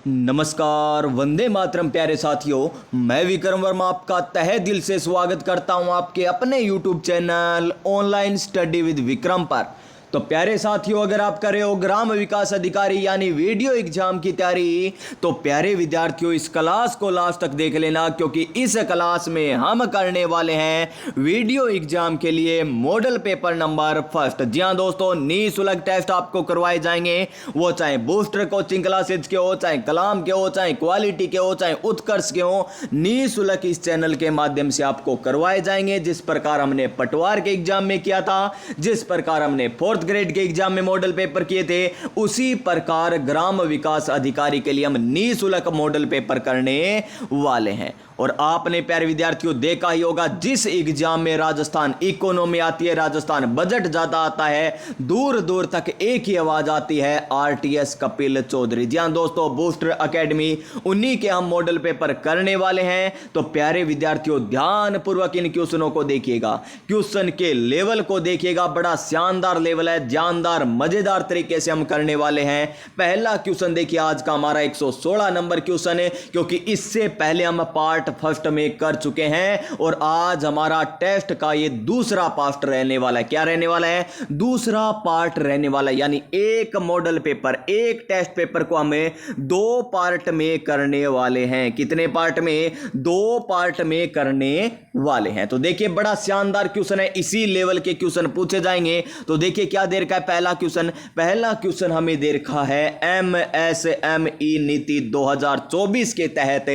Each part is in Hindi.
नमस्कार, वंदे मातरम प्यारे साथियों। मैं विक्रम वर्मा आपका तहे दिल से स्वागत करता हूं आपके अपने YouTube channel online study with Vikram पर। तो प्यारे साथियों, अगर आप कर रहे हो ग्राम विकास अधिकारी यानी वीडियो एग्जाम की तैयारी, तो प्यारे विद्यार्थियों इस क्लास को लास्ट तक देख लेना, क्योंकि इस क्लास में हम करने वाले हैं वीडियो एग्जाम के लिए मॉडल पेपर नंबर फर्स्ट। जी हाँ दोस्तों, निःशुल्क टेस्ट आपको करवाए जाएंगे, वो चाहे बूस्टर कोचिंग क्लासेज के हो, चाहे कलाम के हो, चाहे क्वालिटी के हो, चाहे उत्कर्ष के हो, निःशुल्क इस चैनल के माध्यम से आपको करवाए जाएंगे। जिस प्रकार हमने पटवार के एग्जाम में किया था, जिस प्रकार हमने फोर्थ ग्रेड के एग्जाम में मॉडल पेपर किए थे, उसी प्रकार ग्राम विकास अधिकारी के लिए हम निःशुल्क मॉडल पेपर करने वाले हैं। और आपने प्यारे विद्यार्थियों देखा ही होगा, जिस एग्जाम में राजस्थान इकोनॉमी आती है, राजस्थान बजट ज्यादा आता है, दूर दूर तक एक ही आवाज आती है, आरटीएस कपिल चौधरी। जी हां दोस्तों, बूस्टर एकेडमी उन्हीं के हम मॉडल पेपर करने वाले हैं। तो प्यारे विद्यार्थियों ध्यान पूर्वक इन क्वेश्चनों को देखिएगा, क्वेश्चन के लेवल को देखिएगा, बड़ा शानदार लेवल है, जानदार मजेदार तरीके से हम करने वाले हैं। पहला क्वेश्चन देखिए, आज का हमारा 116 नंबर क्वेश्चन है, क्योंकि इससे पहले हम पार्ट फर्स्ट में कर चुके हैं और आज हमारा टेस्ट का ये दूसरा पार्ट रहने वाला है। क्या रहने वाला है? दूसरा पार्ट रहने वाला है, यानी एक मॉडल पेपर, एक टेस्ट पेपर को हमें दो पार्ट में करने वाले हैं। कितने पार्ट में? दो पार्ट में करने वाले हैं। तो देखिए बड़ा शानदार क्वेश्चन है, इसी लेवल के क्वेश्चन पूछे जाएंगे। तो देखिए क्या दे रखा है पहला क्वेश्चन हमें दे रखा है एमएसएमई नीति 2024 के तहत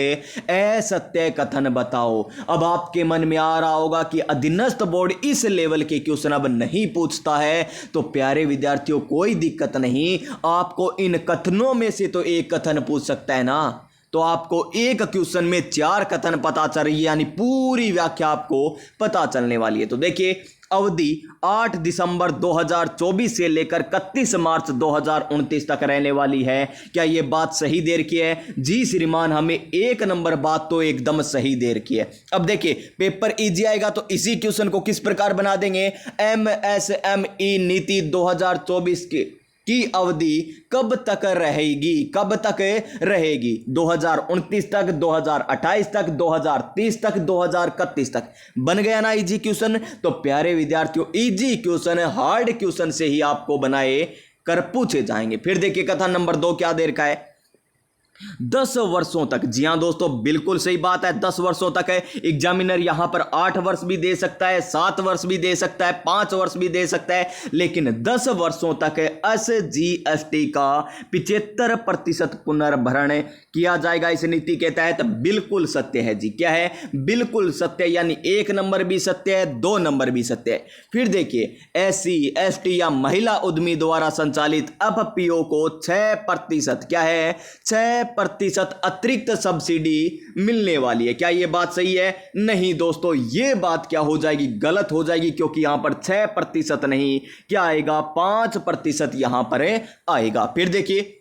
असत्य कथन बताओ। अब आपके मन में आ रहा होगा कि अधीनस्थ बोर्ड इस लेवल के क्वेश्चन अब नहीं पूछता है। तो प्यारे विद्यार्थियों कोई दिक्कत नहीं, आपको इन कथनों में से तो एक कथन पूछ सकता है ना। तो आपको एक क्वेश्चन में 4 कथन पता चल रही है, यानी पूरी व्याख्या आपको पता चलने वाली है। तो देखिए अवधि 8 दिसंबर 2024 से लेकर 31 मार्च 2029 तक रहने वाली है। क्या यह बात सही दे रखी है? जी श्रीमान, हमें 1 नंबर बात तो एकदम सही दे रखी है। अब देखिए पेपर इजी आएगा तो इसी क्वेश्चन को किस प्रकार बना देंगे, एमएसएमई नीति 2024 की अवधि कब तक रहेगी? कब तक रहेगी? 2029 तक, 2028 तक, 2030 तक, 2031 तक। बन गया ना इजी क्वेश्चन। तो प्यारे विद्यार्थियों इजी क्वेश्चन हार्ड क्वेश्चन से ही आपको बनाए कर पूछे जाएंगे। फिर देखिए कथन नंबर 2 क्या दे रखा है, 10 वर्षों तक। जी हां दोस्तों, बिल्कुल सही बात है, 10 वर्षों तक है। एग्जामिनर यहां पर 8 वर्ष भी दे सकता है, 7 वर्ष भी दे सकता है, 5 वर्ष भी दे सकता है, लेकिन 10 वर्षों तक एसजीएसटी का 75% पुनर्भरण किया जाएगा इस नीति के तहत। बिल्कुल सत्य है जी। क्या है? बिल्कुल सत्य, यानी 1 नंबर भी सत्य है, 2 नंबर भी सत्य है। फिर देखिए एससी एसटी या महिला उद्यमी द्वारा संचालित एफपीओ को 6%, क्या है, 6% अतिरिक्त सब्सिडी मिलने वाली है। क्या यह बात सही है? नहीं दोस्तों, यह बात क्या हो जाएगी, गलत हो जाएगी, क्योंकि यहां पर 6% नहीं, क्या आएगा, 5% यहां पर आएगा। फिर देखिए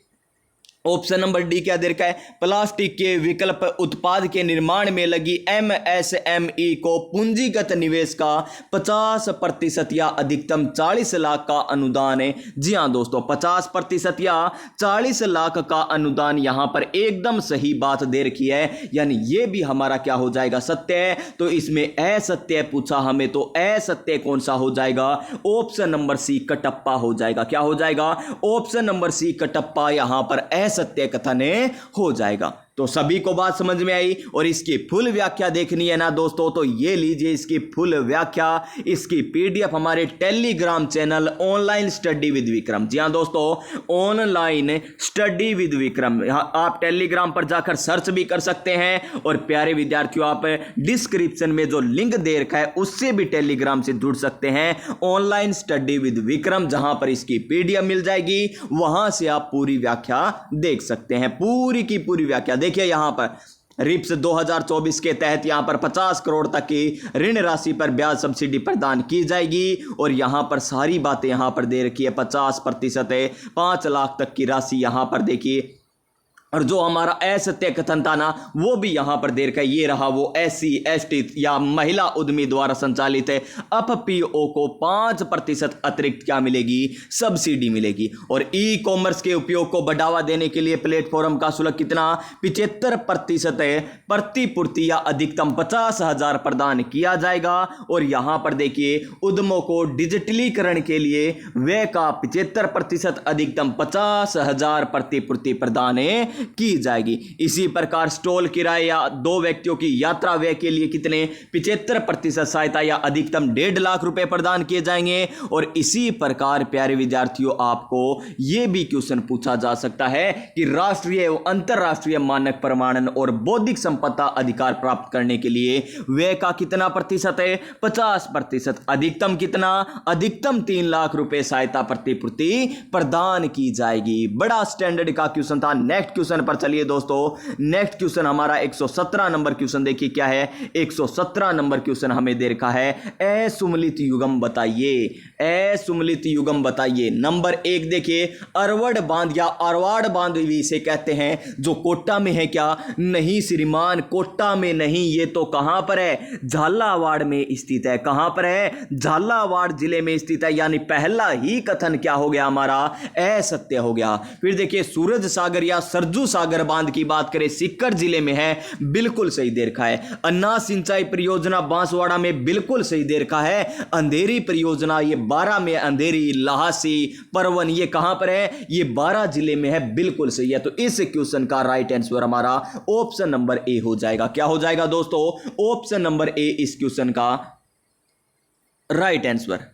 ऑप्शन नंबर डी क्या दे रखा है, प्लास्टिक के विकल्प उत्पाद के निर्माण में लगी एमएसएमई को पूंजीगत निवेश का 50% या अधिकतम 40 लाख का अनुदान है। जी हां दोस्तों, 50% या 40 लाख का अनुदान यहां पर एकदम सही बात दे रखी है, यानी यह भी हमारा क्या हो जाएगा, सत्य है। तो इसमें असत्य पूछा हमें, तो असत्य कौन सा हो जाएगा, ऑप्शन नंबर सी कटप्पा हो जाएगा। क्या हो जाएगा? ऑप्शन नंबर सी कटप्पा यहां पर सत्य कथन हो जाएगा। तो सभी को बात समझ में आई, और इसकी फुल व्याख्या देखनी है ना दोस्तों, तो ये लीजिए इसकी फुल व्याख्या, इसकी पीडीएफ हमारे Telegram channel online study with Vikram. जी हां दोस्तों, ऑनलाइन स्टडी विद विक्रम, आप टेलीग्राम पर जाकर सर्च भी कर सकते हैं। और प्यारे विद्यार्थियों आप डिस्क्रिप्शन में जो लिंक दे रखा है उससे भी टेलीग्राम से जुड़ सकते हैं, ऑनलाइन स्टडी विद विक्रम, जहां पर इसकी पीडीएफ मिल जाएगी, वहां से आप पूरी व्याख्या देख सकते हैं, पूरी की पूरी व्याख्या। देखिए यहां पर रिप्स 2024 के तहत यहां पर 50 करोड़ तक की ऋण राशि पर ब्याज सब्सिडी प्रदान की जाएगी, और यहां पर सारी बातें यहां पर दे रखी है। 50% है, 5 लाख तक की राशि यहां पर देखिए और जो हमारा असत्य कथन था ना वो भी यहां पर देर का ये रहा, वो SC ST या महिला उद्यमी द्वारा संचालित है। FPO को 5% अतिरिक्त क्या मिलेगी, सब्सिडी मिलेगी। और ई-कॉमर्स के उपयोग को बढ़ावा देने के लिए प्लेटफॉर्म का शुल्क कितना, 75% है, प्रतिपूर्ति या अधिकतम 50,000 प्रदान किया जाएगा। और यहां पर देखिए उद्यमों को डिजिटलीकरण के लिए व्यय का 75% अधिकतम 50,000 प्रतिपूर्ति प्रदान की जाएगी। इसी प्रकार स्टॉल किराए या 2 व्यक्तियों की यात्रा व्यय के लिए कितने, 75% सहायता या अधिकतम 1.5 लाख रुपए प्रदान किए जाएंगे। और इसी प्रकार प्यारे विद्यार्थियों आपको यह भी क्वेश्चन पूछा जा सकता है कि राष्ट्रीय एवं अंतरराष्ट्रीय मानक प्रमाणन और बौद्धिक संपदा अधिकार प्राप्त करने के लिए व्यय का कितना प्रतिशत है, 50%। अधिकतम कितना, अधिकतम 3 लाख रुपए सहायता प्रतिपूर्ति प्रदान की जाएगी। बड़ा स्टैंडर्ड का क्वेश्चन था। नेक्स्ट क्वेश्चन पर चलिए दोस्तों, नेक्स्ट क्वेश्चन हमारा 117 नंबर क्वेश्चन देखिए क्या है। 117 नंबर क्वेश्चन हमें दे रखा है असुमलित युग्म बताइए, असुमलित युग्म बताइए। नंबर 1 देखिए, अरवड़ बांध या अरवाड़ बांध भी इसे कहते हैं, जो कोटा में है क्या, नहीं श्रीमान कोटा में नहीं, ये तो कहां पर है, झालावाड़ में स्थित है। कहां पर है, झालावाड़ जिले में स्थित है। यानी पहला ही कथन क्या हो गया हमारा, असत्य हो गया। फिर देखिए सूरज सागर या सरजू सागर बांध की बात करें, सीकर जिले में है, बिल्कुल सही दे रखा है। अन्ना सिंचाई परियोजना बांसवाड़ा में, बिल्कुल सही दे रखा है। अंधेरी परियोजना ये 12 में, अंधेरी, लाहसी, परवन ये कहां पर है, ये 12 जिले में है, बिल्कुल सही है। तो इस क्वेश्चन का राइट आंसर हमारा ऑप्शन नंबर ए हो जाएगा। क्या हो जाएगा दोस्तों, ऑप्शन नंबर ए इस क्वेश्चन का राइट आंसर।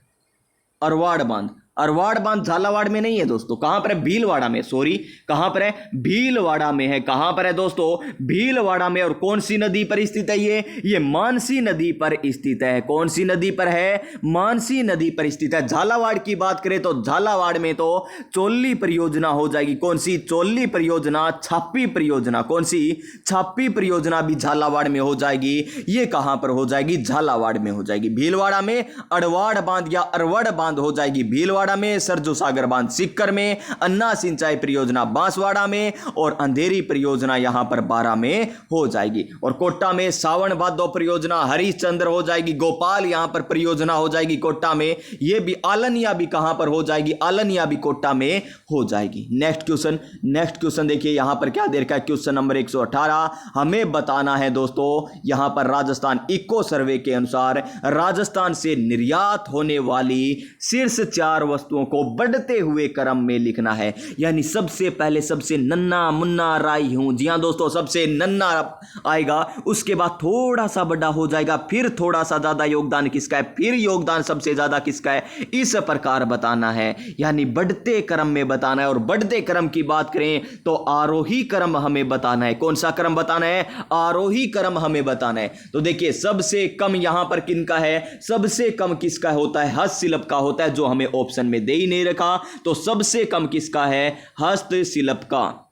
अरवाड़ बांध, अरवाड़ बांध झालावाड़ में नहीं है दोस्तों, कहां पर है, भीलवाड़ा में, सॉरी कहां पर है, भीलवाड़ा में है। कहां पर है दोस्तों, भीलवाड़ा में। और कौन सी नदी पर स्थित है ये मानसी नदी पर स्थित है। कौन सी नदी पर है, मानसी नदी पर स्थित है। झालावाड़ की बात करें तो झालावाड़ में तो चोली परियोजना हो जाएगी। कौन सी, चोली परियोजना, छापी परियोजना, कौन सी, छापी परियोजना भी झालावाड़ में हो जाएगी। ये कहां पर हो जाएगी, झालावाड़ में हो जाएगी। भीलवाड़ा में अरवाड़ बांध या अरवड़ बांध हो जाएगी भीलवाड़ा में, सरजू सागर बांध सीकर में, अन्ना सिंचाई परियोजना बांसवाड़ा में, और अंधेरी परियोजना यहां पर 12 में हो जाएगी। और कोटा में सावन भादो परियोजना हरिश्चंद्र हो जाएगी। गोपाल यहां पर परियोजना हो जाएगी कोटा में। यह भी आलनिया भी कहां पर हो जाएगी, आलनिया भी कोटा में हो जाएगी। नेक्स्ट क्वेश्चन, नेक्स्ट क्वेश्चन देखिए यहां पर क्या दे रखा है, क्वेश्चन नंबर 118। हमें बताना है दोस्तों यहां पर राजस्थान इको सर्वे के अनुसार राजस्थान से निर्यात होने वाली शीर्ष 4 वस्तुओं को बढ़ते हुए क्रम में लिखना है। यानी सबसे पहले सबसे नन्ना मुन्ना राई हूं, जी हां दोस्तों, सबसे नन्ना आएगा, उसके बाद थोड़ा सा बड़ा हो जाएगा, फिर थोड़ा सा ज्यादा योगदान किसका है, फिर योगदान सबसे ज्यादा किसका है, इस प्रकार बताना है। यानी बढ़ते क्रम में बताना है। और बढ़ते क्रम की बात करें तो आरोही क्रम हमें बताना है। कौन सा क्रम बताना है, आरोही क्रम हमें बताना है। तो देखिए सबसे कम यहां पर किनका है, सबसे कम किसका होता है, हस्तशिल्प का होता है, जो हमें ऑप्शन में दे ही नहीं रखा। तो सबसे कम किसका है, हस्तशिल्प का।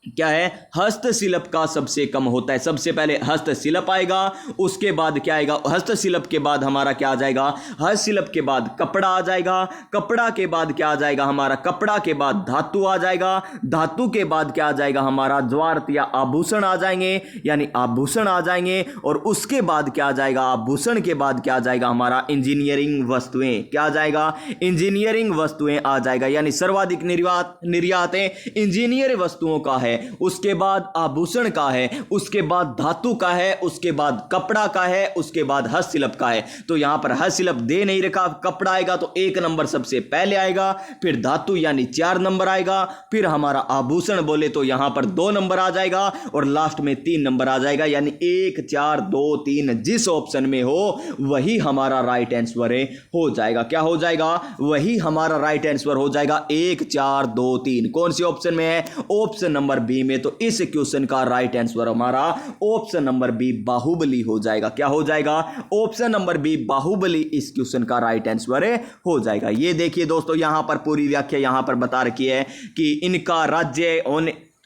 क्या है, हस्तशिल्प का सबसे कम होता है। सबसे पहले हस्तशिल्प आएगा, उसके बाद क्या आएगा, हस्तशिल्प के बाद हमारा क्या आ जाएगा, हस्तशिल्प के बाद कपड़ा आ जाएगा, कपड़ा के बाद क्या आ जाएगा हमारा, कपड़ा के बाद धातु आ जाएगा, धातु के बाद क्या आ जाएगा हमारा, ज्वारत या आभूषण आ जाएंगे, यानी आभूषण आ जाएंगे। और उसके बाद क्या आ जाएगा, आभूषण के बाद क्या आ जाएगा हमारा, इंजीनियरिंग वस्तुएं। क्या आ जाएगा, इंजीनियरिंग वस्तुएं आ जाएगा। यानी सर्वाधिक निर्यात इंजीनियर वस्तुओं का है, उसके बाद आभूषण का है, उसके बाद धातु का है, उसके बाद कपड़ा का है, उसके बाद हस्तशिल्प का है। तो यहां पर हस्तशिल्प दे नहीं रखा, कपड़ा आएगा तो 1 नंबर सबसे पहले आएगा, फिर धातु यानी 4 नंबर आएगा, फिर हमारा आभूषण बोले तो यहां पर 2 नंबर आ जाएगा, और लास्ट में 3 नंबर आ जाएगा। यानी 1 4 2 3 जिस ऑप्शन में हो वही हमारा राइट आंसर हो जाएगा। क्या हो जाएगा, वही हमारा राइट आंसर हो जाएगा, 1 4 2 3। कौन सी ऑप्शन में है, ऑप्शन नंबर बी में। तो इस क्वेश्चन का राइट आंसर हमारा ऑप्शन नंबर बी बाहुबली हो जाएगा। क्या हो जाएगा, ऑप्शन नंबर बी बाहुबली इस क्वेश्चन का राइट आंसर हो जाएगा। ये देखिए दोस्तों यहां पर पूरी व्याख्या यहां पर बता रखी है कि इनका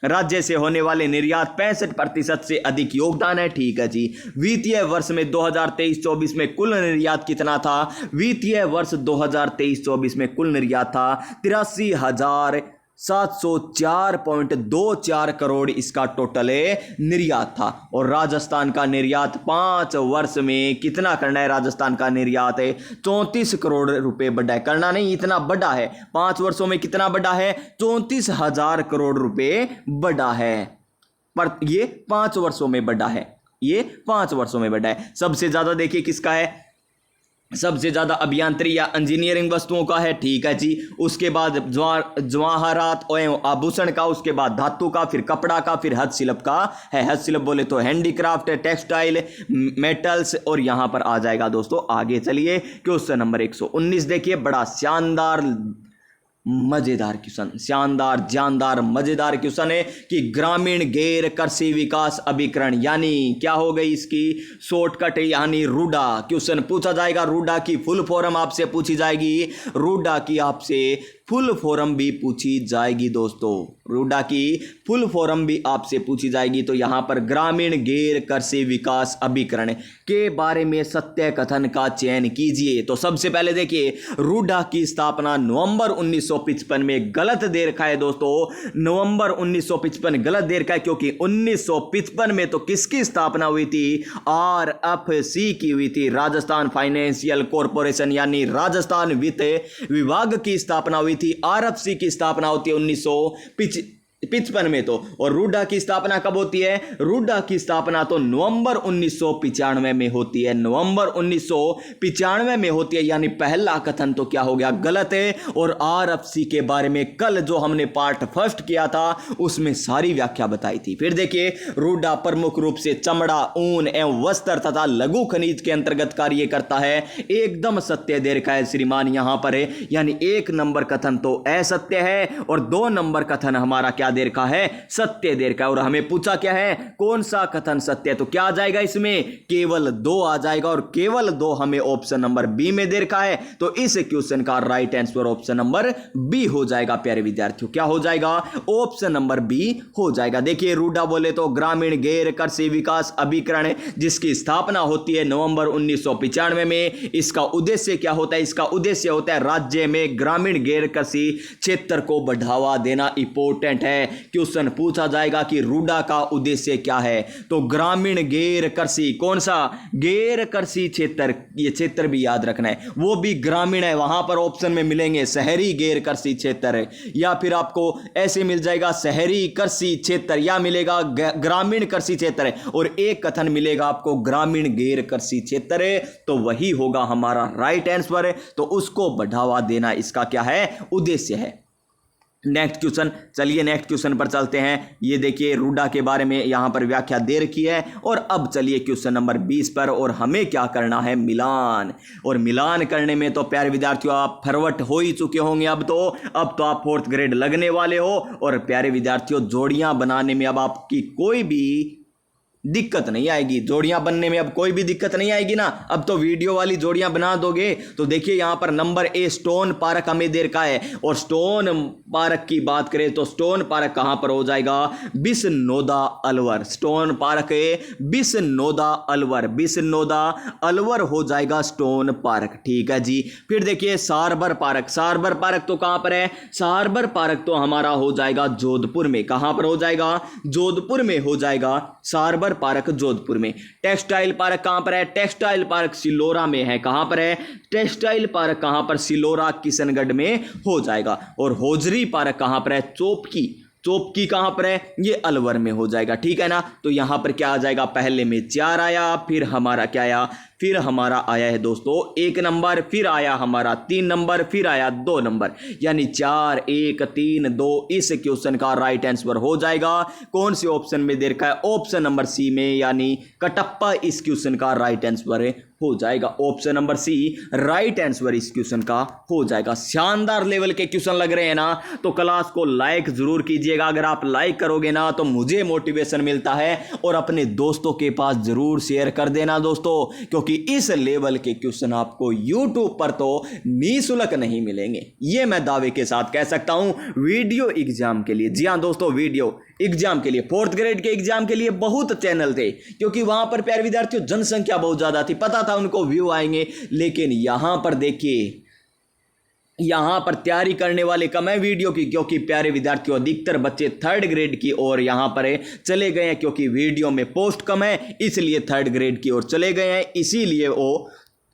राज्य से होने वाले निर्यात 65% से अधिक योगदान है। ठीक है जी। वित्तीय वर्ष में 2023-24 में कुल निर्यात कितना था, वित्तीय वर्ष 2023-24 में कुल निर्यात था 83,000 704.24 करोड़ इसका टोटल निर्यात था। और राजस्थान का निर्यात 5 वर्ष में कितना करना है, राजस्थान का निर्यात है 34 करोड़ रुपए बढ़ा है, करना नहीं इतना बड़ा है, 5 वर्षों में कितना बढ़ा है, 34,000 करोड़ रुपए बढ़ा है। पर ये 5 वर्षों में बढ़ा है, ये 5 वर्षों में बढ़ा है। सबसे ज्यादा देखिए किसका है, सबसे ज्यादा अभियांत्रिकी या इंजीनियरिंग वस्तुओं का है, ठीक है जी। उसके बाद जवाहरात एवं आभूषण का, उसके बाद धातु का, फिर कपड़ा का, फिर हस्तशिल्प का है। हस्तशिल्प बोले तो हैंडीक्राफ्ट, टेक्सटाइल, मेटल्स, और यहां पर आ जाएगा दोस्तों। आगे चलिए क्वेश्चन नंबर 119 देखिए, बड़ा शानदार मजेदार क्वेश्चन, शानदार जानदार मजेदार क्वेश्चन है कि ग्रामीण गैर कृषि विकास अभिकरण यानी क्या हो गई इसकी शॉर्टकट, यानी रूडा क्वेश्चन पूछा जाएगा। रूडा की फुल फॉर्म आपसे पूछी जाएगी, रूडा की आपसे फुल फॉर्म भी पूछी जाएगी दोस्तों, रूडा की फुल फॉर्म भी आपसे पूछी जाएगी। तो यहां पर ग्रामीण गैर कृषि विकास अभिकरण के बारे में सत्य कथन का चयन कीजिए। तो सबसे पहले देखिए, रूडा की स्थापना नवंबर 1955 में, गलत दे रखा है दोस्तों, नवंबर 1955 गलत दे रखा है, क्योंकि 1955 में तो किसकी स्थापना हुई थी, RFC की हुई थी, राजस्थान फाइनेंशियल कॉरपोरेशन, यानी राजस्थान वित्त विभाग की स्थापना हुई थी। RFC की स्थापना होती है 1955 में तो। और रूडा की स्थापना कब होती है, रूडा की स्थापना तो नवंबर 1995 में होती है, नवंबर 1995 में होती है, यानी पहला कथन तो क्या हो गया, गलत है। और RFC के बारे में कल जो हमने पार्ट फर्स्ट किया था उसमें सारी व्याख्या बताई थी। फिर देखिए, रूडा प्रमुख रूप से चमड़ा, ऊन एवं वस्त्र तथा लघु खनिज के अंतर्गत कार्य करता है। एकदम सत्य दे रखा है श्रीमान यहां पर है, यानी 1 नंबर कथन तो असत्य है और 2 नंबर कथन हमारा क्या दे रखा है, सत्य दे रखा है। और हमें पूछा क्या है, कौन सा कथन सत्य है, तो क्या आ जाएगा इसमें, केवल 2 आ जाएगा, और केवल 2 हमें ऑप्शन नंबर बी में दे रखा है। तो इस क्वेश्चन का right answer option number B हो जाएगा प्यारे विद्यार्थियों, क्या हो जाएगा, ऑप्शन नंबर बी हो जाएगा। देखिए, रूडा बोले तो ग्रामीण गैर कृषि विकास अभिकरण, जिसकी स्थापना होती है नवंबर 1995 में। इसका उद्देश्य क्या होता है, इसका उद्देश्य होता है राज्य में ग्रामीण गैर कृषि क्षेत्र को बढ़ावा देना। इंपॉर्टेंट है, क्वेश्चन पूछा जाएगा कि रूडा का उद्देश्य क्या है, तो ग्रामीण गैर कृषि, कौन सा, गैर कृषि क्षेत्र, ये क्षेत्र भी याद रखना है, वो भी ग्रामीण है। वहां पर ऑप्शन में मिलेंगे शहरी गैर कृषि क्षेत्र, या फिर आपको ऐसे मिल जाएगा शहरी कृषि क्षेत्र, या मिलेगा ग्रामीण कृषि क्षेत्र, और एक कथन मिलेगा आपको ग्रामीण गैर कृषि क्षेत्र, तो वही होगा हमारा राइट आंसर। तो उसको बढ़ावा देना इसका क्या है, उद्देश्य है। नेक्स्ट क्वेश्चन, चलिए नेक्स्ट क्वेश्चन पर चलते हैं। ये देखिए, रूडा के बारे में यहां पर व्याख्या दे रखी है। और अब चलिए क्वेश्चन नंबर 20 पर, और हमें क्या करना है, मिलान। और मिलान करने में तो प्यारे विद्यार्थियों आप फरवट हो ही चुके होंगे, अब तो आप 4th ग्रेड लगने वाले हो। और प्यारे विद्यार्थियों, जोड़ियां बनाने में अब आपकी कोई भी दिक्कत नहीं आएगी, जोड़ियां बनने में अब कोई भी दिक्कत नहीं आएगी ना। अब तो वीडियो वाली जोड़ियां बना दोगे। तो देखिए, यहां पर नंबर ए स्टोन पार्क हमें दे रखा है, और स्टोन पार्क की बात करें तो स्टोन पार्क कहां पर हो जाएगा, बिसनोदा अलवर, स्टोन पार्क है बिसनोदा अलवर, बिसनोदा अलवर हो जाएगा स्टोन पार्क, ठीक है जी। फिर देखिए, सारबर पार्क, सारबर पार्क तो कहां पर है, सारबर पार्क तो हमारा हो जाएगा जोधपुर में, कहां पर हो जाएगा, जोधपुर में हो जाएगा सारबर पार्क, जोधपुर में। टेक्सटाइल पार्क कहां पर है, टेक्सटाइल पार्क सिलोरा में है, कहां पर है, टेक्सटाइल पार्क कहां पर, सिलोरा किशनगढ़ में हो जाएगा। और होजरी पार्क कहां पर है, चौपकी, चौपकी कहां पर है, ये अलवर में हो जाएगा, ठीक है ना। तो यहां पर क्या आ जाएगा, पहले में 4 आया, फिर हमारा क्या आया, फिर हमारा आया है दोस्तों 1 नंबर, फिर आया हमारा 3 नंबर, फिर आया 2 नंबर, यानी 4 1 3 2 इस क्वेश्चन का राइट आंसर हो जाएगा। कौन से ऑप्शन में दे रखा है, ऑप्शन नंबर सी में, यानी कटप्पा इस क्वेश्चन का राइट आंसर हो जाएगा। Option number C right answer इस क्वेश्चन का हो जाएगा। शानदार लेवल के क्वेश्चन लग रहे हैं ना, तो क्लास को लाइक जरूर कीजिएगा। अगर आप लाइक करोगे ना तो मुझे मोटिवेशन मिलता है, और अपने दोस्तों के पास जरूर शेयर कर देना दोस्तों, क्योंकि इस लेवल के क्वेश्चन आपको YouTube पर तो निःशुल्क नहीं मिलेंगे, ये मैं दावे के साथ कह सकता हूं। वीडियो एग्जाम के लिए, जी हां दोस्तों, वीडियो एग्जाम के लिए, 4th ग्रेड के एग्जाम के लिए बहुत चैनल थे, क्योंकि वहां पर प्यारे विद्यार्थियों जनसंख्या बहुत ज्यादा थी, पता था उनको व्यू आएंगे। लेकिन यहां पर देखिए, यहाँ पर तैयारी करने वाले कम है वीडियो की, क्योंकि प्यारे विद्यार्थियों अधिकतर बच्चे थर्ड ग्रेड की ओर यहाँ पर चले गए हैं, क्योंकि वीडियो में पोस्ट कम है इसलिए थर्ड ग्रेड की ओर चले गए हैं, इसीलिए वो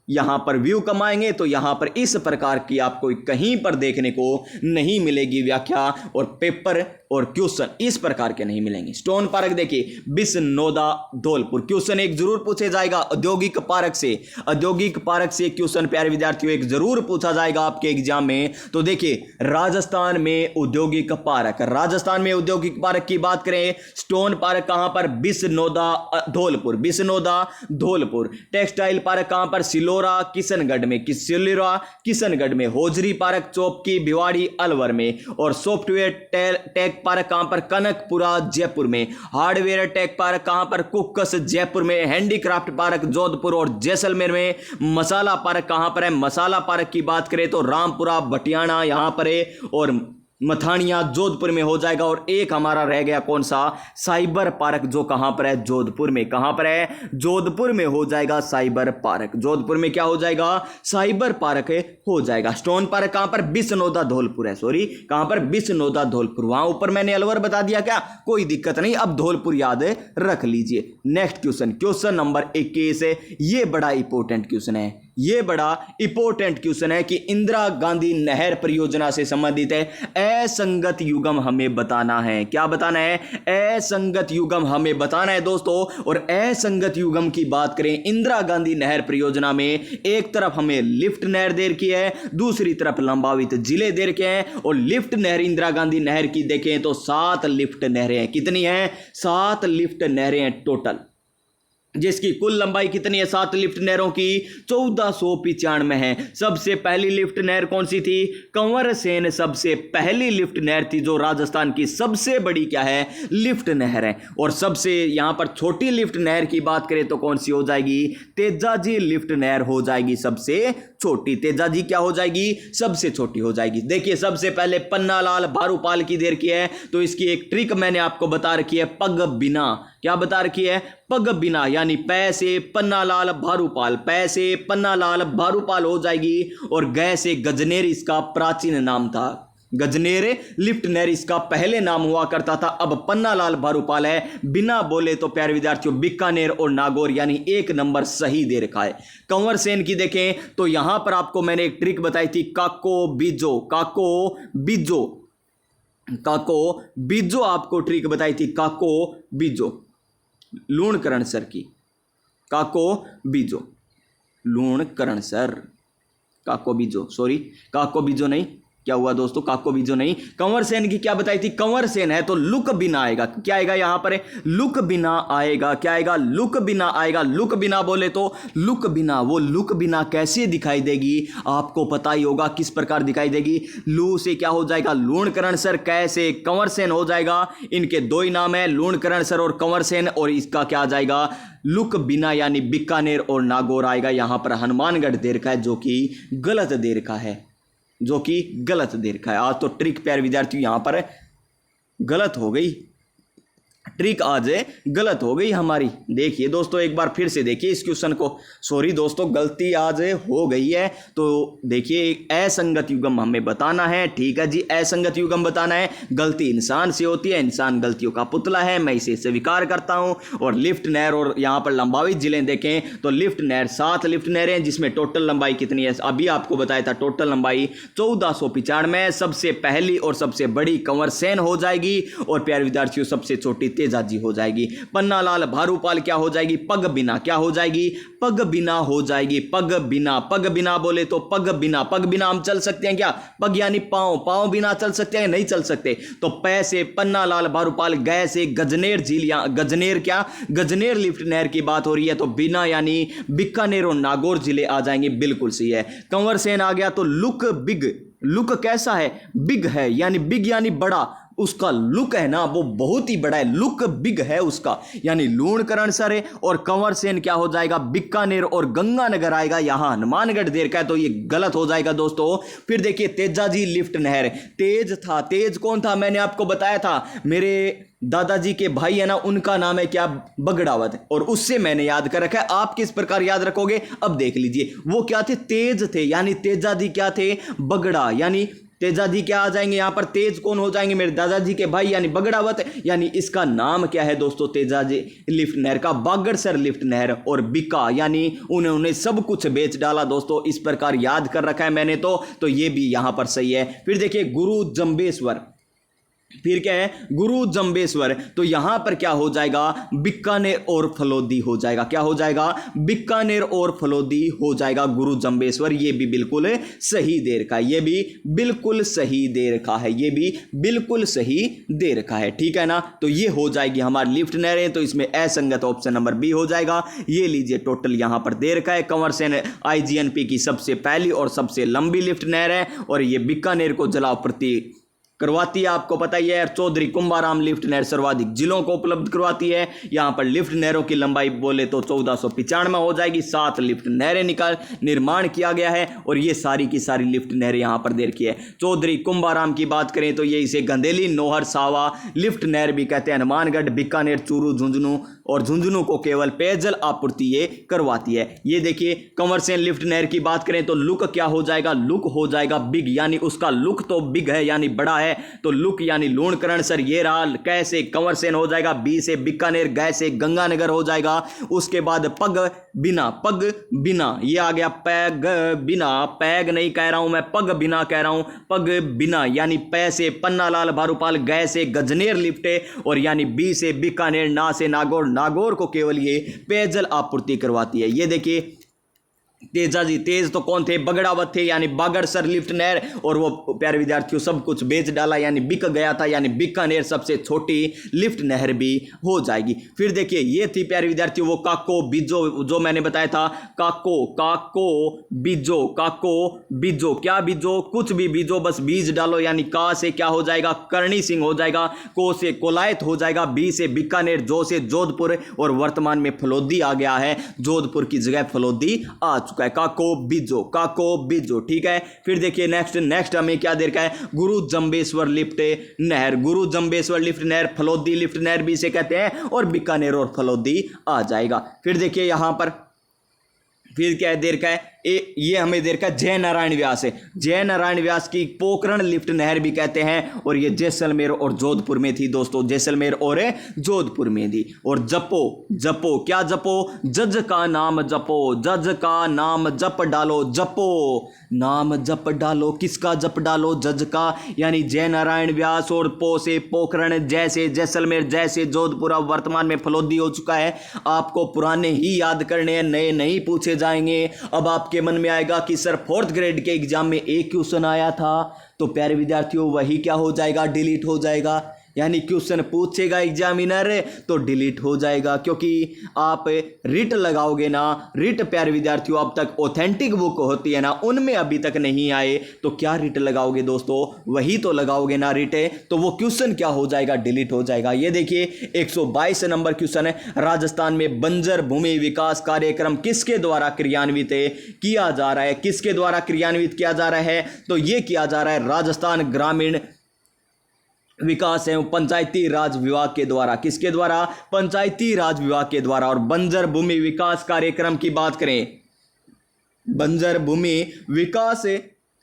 यहाँ पर व्यू कमाएंगे। तो यहाँ पर इस प्रकार की आपको कहीं पर देखने को नहीं मिलेगी व्याख्या और पेपर और क्वेश्चन इस प्रकार के नहीं मिलेंगे। स्टोन पार्क देखिए बिस्नोदा धौलपुर, क्वेश्चन एक जरूर पूछे जाएगा औद्योगिक पार्क से। औद्योगिक पार्क से क्वेश्चन प्यारे विद्यार्थियों एक जरूर पूछा जाएगा आपके एग्जाम में। तो देखिए राजस्थान में औद्योगिक पार्क, राजस्थान में औद्योगिक पार्क की बात करें, स्टोन पार्क कहां पर, बिस्नोदा धौलपुर, बिस्नोदा धौलपुर। टेक्सटाइल पार्क कहां पर, सिलोरा किशनगढ़ में, सिलोरा किशनगढ़ में। होजरी पार्क चौपकी भिवाड़ी अलवर में। और सॉफ्टवेयर टेक पार्क कहां पर, कनकपुरा जयपुर में। हार्डवेयर टेक पार्क कहां पर, कुक्कस जयपुर में। हैंडीक्राफ्ट पार्क जोधपुर और जैसलमेर में। मसाला पार्क कहां पर है, मसाला पार्क की बात करें तो रामपुरा भटियाना यहां पर है और मथानिया जोधपुर में हो जाएगा। और एक हमारा रह गया कौन सा, साइबर पार्क, जो कहां पर है, जोधपुर में। कहां पर है, जोधपुर में हो जाएगा साइबर पार्क। जोधपुर में क्या हो जाएगा, साइबर पार्क हो जाएगा। स्टोन पार्क कहां पर, बिस्नोदा धौलपुर है, सॉरी कहां पर, बिस्नोदा धौलपुर। वहां ऊपर मैंने अलवर बता दिया क्या, कोई दिक्कत नहीं, अब धौलपुर याद रख लीजिए। नेक्स्ट क्वेश्चन, क्वेश्चन नंबर 21 है, ये बड़ा इंपॉर्टेंट क्वेश्चन है, ये बड़ा इंपॉर्टेंट क्वेश्चन है कि इंदिरा गांधी नहर परियोजना से संबंधित है। असंगत युग्म हमें बताना है, क्या बताना है, असंगत युग्म हमें बताना है दोस्तों। और असंगत युग्म की बात करें इंदिरा गांधी नहर परियोजना में, एक तरफ हमें लिफ्ट नहर दे रखी है, दूसरी तरफ लंबावित जिले दे रखे हैं। और लिफ्ट नहर इंदिरा गांधी नहर की देखें तो 7 लिफ्ट नहरें हैं, कितनी हैं, 7 लिफ्ट नहरें हैं टोटल, जिसकी कुल लंबाई कितनी है, 7 लिफ्ट नहरों की 1495 है। सबसे पहली लिफ्ट नहर कौन सी थी, कंवर सेन सबसे पहली लिफ्ट नहर थी, जो राजस्थान की सबसे बड़ी क्या है, लिफ्ट नहर है। और सबसे यहां पर छोटी लिफ्ट नहर की बात करें तो कौन सी हो जाएगी, तेजाजी लिफ्ट नहर हो जाएगी सबसे छोटी। तेजाजी क्या हो जाएगी, सबसे छोटी हो जाएगी। देखिए सबसे पहले पन्नालाल भारूपाल की देर की है, तो इसकी एक ट्रिक मैंने आपको बता रखी है, पग बिना, क्या बता रखी है, पग बिना, यानी पै से पन्नालाल भारूपाल, पै से पन्नालाल भारूपाल हो जाएगी। और गै से गजनेर इसका प्राचीन नाम था, गजनेर लिफ्ट नहर इसका पहले नाम हुआ करता था, अब पन्नालाल भारूपाल है। बिना बोले तो प्यारे विद्यार्थियों बीकानेर और नागौर, यानी 1 नंबर सही दे रखा है। कंवर सेन की देखें तो यहां पर आपको मैंने एक ट्रिक बताई थी, काको बीजो, काको बीजो, काको बीजो आपको ट्रिक बताई थी, काको बीजो, लूणकरण सर की, काको बीजो, लूणकरण सर, काको बीजो, सॉरी काको बीजो नहीं, क्या हुआ दोस्तों, काको बीजो नहीं, कंवर सेन की क्या बताई थी, कंवर सेन है तो लुक बिना आएगा, क्या आएगा यहां पर, लुक बिना आएगा, क्या आएगा, लुक बिना आएगा। लुक बिना बोले तो लुक बिना, वो लुक बिना कैसे दिखाई देगी आपको पता ही होगा किस प्रकार दिखाई देगी। लू से क्या हो जाएगा, लूणकरण सर, कैसे कंवर सेन हो जाएगा। इनके 2 ही नाम है, लूणकरण सर और कंवर सेन, और इसका क्या आ जाएगा, लुक बिना, यानी बीकानेर और नागौर आएगा। यहां पर हनुमानगढ़ दे रखा है, जो कि गलत दे रखा है, जो कि गलत दे रखा है। आज तो ट्रिक प्यारे विद्यार्थियों यहां पर गलत हो गई, ट्रिक आज गलत हो गई हमारी। देखिए दोस्तों एक बार फिर से देखिए इस क्वेश्चन को, सॉरी दोस्तों गलती आज हो गई है। तो देखिए असंगत युग्म हमें बताना है, ठीक है जी, असंगत युग्म बताना है। गलती इंसान से होती है, इंसान गलतियों का पुतला है, मैं इसे स्वीकार करता हूं। और लिफ्ट नहर और यहां पर लंबावित जिले देखें तो लिफ्ट नहर 7 लिफ्ट नहरें, जिसमें टोटल लंबाई कितनी है, अभी आपको बताया था, टोटल लंबाई 1495। सबसे पहली और सबसे बड़ी कंवर सेन हो जाएगी, और प्यारे विद्यार्थियों सबसे छोटी तेजाजी हो जाएगी। पन्नालाल भारूपाल क्या हो जाएगी, पग बिना, क्या हो जाएगी, पग बिना हो जाएगी, पग बिना। पग बिना बोले तो पग बिना, पग बिना हम चल सकते हैं क्या, पग यानी पांव, पांव बिना चल सकते हैं, नहीं चल सकते। तो पै से पन्नालाल भारूपाल, गै से गजनेर झील, या गजनेर क्या, गजनेर लिफ्ट नहर की बात हो रही है, तो बिना यानी बीकानेर और नागौर जिले आ जाएंगे, बिल्कुल सही है। कंवर सेन आ गया तो लुक बिग, लुक कैसा है, बिग है, यानी बिग यानी बड़ा, उसका लुक है ना वो बहुत ही बड़ा है, लुक बिग है उसका, यानी लूणकरण सर है और कंवर सेन क्या हो जाएगा बीकानेर और गंगानगर आएगा, यहां हनुमानगढ़ देर का है, तो ये गलत हो जाएगा दोस्तों। फिर देखिए तेजाजी लिफ्ट नहर, तेज था, तेज कौन था मैंने आपको बताया था, मेरे दादाजी के भाई है ना उनका नाम है क्या, बगड़ावत, और उससे मैंने याद कर रखा है। आप किस प्रकार याद रखोगे अब देख लीजिए, वो क्या थे, तेज थे, यानी तेजाजी क्या थे, बगड़ा, यानी तेजाजी क्या आ जाएंगे यहां पर, तेज कौन हो जाएंगे, मेरे दादाजी के भाई यानी बगड़ावत, यानी इसका नाम क्या है दोस्तों, तेजाजी लिफ्ट नहर का बागड़सर लिफ्ट नहर, और बिका यानी उन्होंने सब कुछ बेच डाला दोस्तों, इस प्रकार याद कर रखा है मैंने तो ये भी यहां पर सही है। फिर देखिए गुरु जंबेश्वर, फिर क्या है, गुरु जंबेश्वर, तो यहां पर क्या हो जाएगा, बीकानेर और फलोदी हो जाएगा, क्या हो जाएगा, बीकानेर और फलोदी हो जाएगा गुरु जंबेश्वर, ये भी बिल्कुल सही दे रखा है, ये भी बिल्कुल सही दे रखा है, ये भी बिल्कुल सही दे रखा है, ठीक है ना। तो ये हो जाएगी हमारी लिफ्ट नहरें, तो इसमें असंगत ऑप्शन नंबर बी हो जाएगा। ये लीजिए टोटल यहां पर दे रखा है, कंवर सेन आईजीएनपी की सबसे पहली और सबसे लंबी लिफ्ट नहर है, और ये बीकानेर को जलापूर्ति करवाती है, आपको पता ही है। चौधरी कुंभाराम लिफ्ट नहर सर्वाधिक जिलों को उपलब्ध करवाती है। यहां पर लिफ्ट नहरों की लंबाई बोले तो 1495 हो जाएगी, 7 लिफ्ट नहरें निर्माण किया गया है, और ये सारी की सारी लिफ्ट नहरें यहां पर दे रखी है। चौधरी कुंभाराम की बात करें तो ये इसे गंदेली नोहर सावा लिफ्ट नहर भी कहते हैं। हनुमानगढ़, बीकानेर, चूरू, झुंझुनू और झुंझुनू को केवल पेयजल आपूर्ति ये करवाती है। ये देखिए कंवर सेन लिफ्ट नहर की बात करें तो लुक क्या हो जाएगा, लुक हो जाएगा बिग, यानी उसका लुक तो बिग है यानी बड़ा है, तो लुक यानी लूणकरण सर ये रहा, कैसे कंवर सेन हो जाएगा, बी से बीकानेर, गै से गंगानगर हो जाएगा। उसके बाद पग बिना, पग बिना ये आ गया, पैग बिना, पैग नहीं कह रहा हूं मैं, पग बिना कह रहा हूं, पग बिना यानी पै से पन्नालाल भारूपाल, गै से गजनेर लिफ्टे, और यानी बी से बीकानेर, ना से नागौर, नागौर को केवल ये पेयजल आपूर्ति करवाती है। ये देखिए तेजाजी, तेज तो कौन थे, बगड़ावत थे, यानी बागड़सर लिफ्ट नहर, और वो प्यारे विद्यार्थियों सब कुछ बेच डाला यानी बिक गया था, यानी बीकानेर सबसे छोटी लिफ्ट नहर भी हो जाएगी। फिर देखिए ये थी प्यारे विद्यार्थियों वो काको बीजो, जो मैंने बताया था, काको, काको बीजो, काको बीजो, क्या बीजो, कुछ भी बीजो, बस बीज डालो, यानी का से क्या हो जाएगा, करणी सिंह हो जाएगा, को से कोलायत हो जाएगा, बी से बीकानेर, जो से जोधपुर, और वर्तमान में फलोदी आ गया है, जोधपुर की जगह फलोदी आ चुका है। काको बीजो, काको बीजो, ठीक है। फिर देखिए नेक्स्ट हमें क्या दे रखा है, गुरु जंबेश्वर लिफ्ट नहर, गुरु जंबेश्वर लिफ्ट नहर, फलोदी लिफ्ट नहर भी इसे कहते हैं, और बीकानेर और फलोदी आ जाएगा। फिर देखिए यहां पर फिर क्या है, देर का है ये हमें देर का जय नारायण व्यास है, जय नारायण व्यास की पोखरण लिफ्ट नहर भी कहते हैं, और ये जैसलमेर और जोधपुर में थी दोस्तों, जैसलमेर और जोधपुर में थी। और जपो, जपो क्या जपो, जज का नाम जपो, जज का नाम जप डालो, जपो नाम जप डालो, किसका जप डालो, जज का, यानी जय नारायण व्यास, और पो से पोखरण, जैसे जैसलमेर, जैसे जोधपुर, अब वर्तमान में फलोदी हो चुका है। आपको पुराने ही याद करने हैं, नए नहीं पूछे जाएंगे। अब आपके मन में आएगा कि सर 4th ग्रेड के एग्जाम में एक क्वेश्चन आया था, तो प्यारे विद्यार्थियों वही क्या हो जाएगा, डिलीट हो जाएगा, यानी क्वेश्चन पूछेगा एग्जामिनर तो डिलीट हो जाएगा, क्योंकि आप रिट लगाओगे ना, रिट प्यारे विद्यार्थियों अब तक ऑथेंटिक बुक होती है ना, उनमें अभी तक नहीं आए, तो क्या रिट लगाओगे दोस्तों, वही तो लगाओगे ना रिट, तो वो क्वेश्चन क्या हो जाएगा, डिलीट हो जाएगा। ये देखिए 122 नंबर क्वेश्चन है, राजस्थान में बंजर भूमि विकास कार्यक्रम किसके द्वारा क्रियान्वित किया जा रहा है, किसके द्वारा क्रियान्वित किया जा रहा है, तो ये किया जा रहा है राजस्थान ग्रामीण विकास एवं पंचायती राज विभाग के द्वारा, किसके द्वारा, पंचायती राज विभाग के द्वारा। और बंजर भूमि विकास कार्यक्रम की बात करें, बंजर भूमि विकास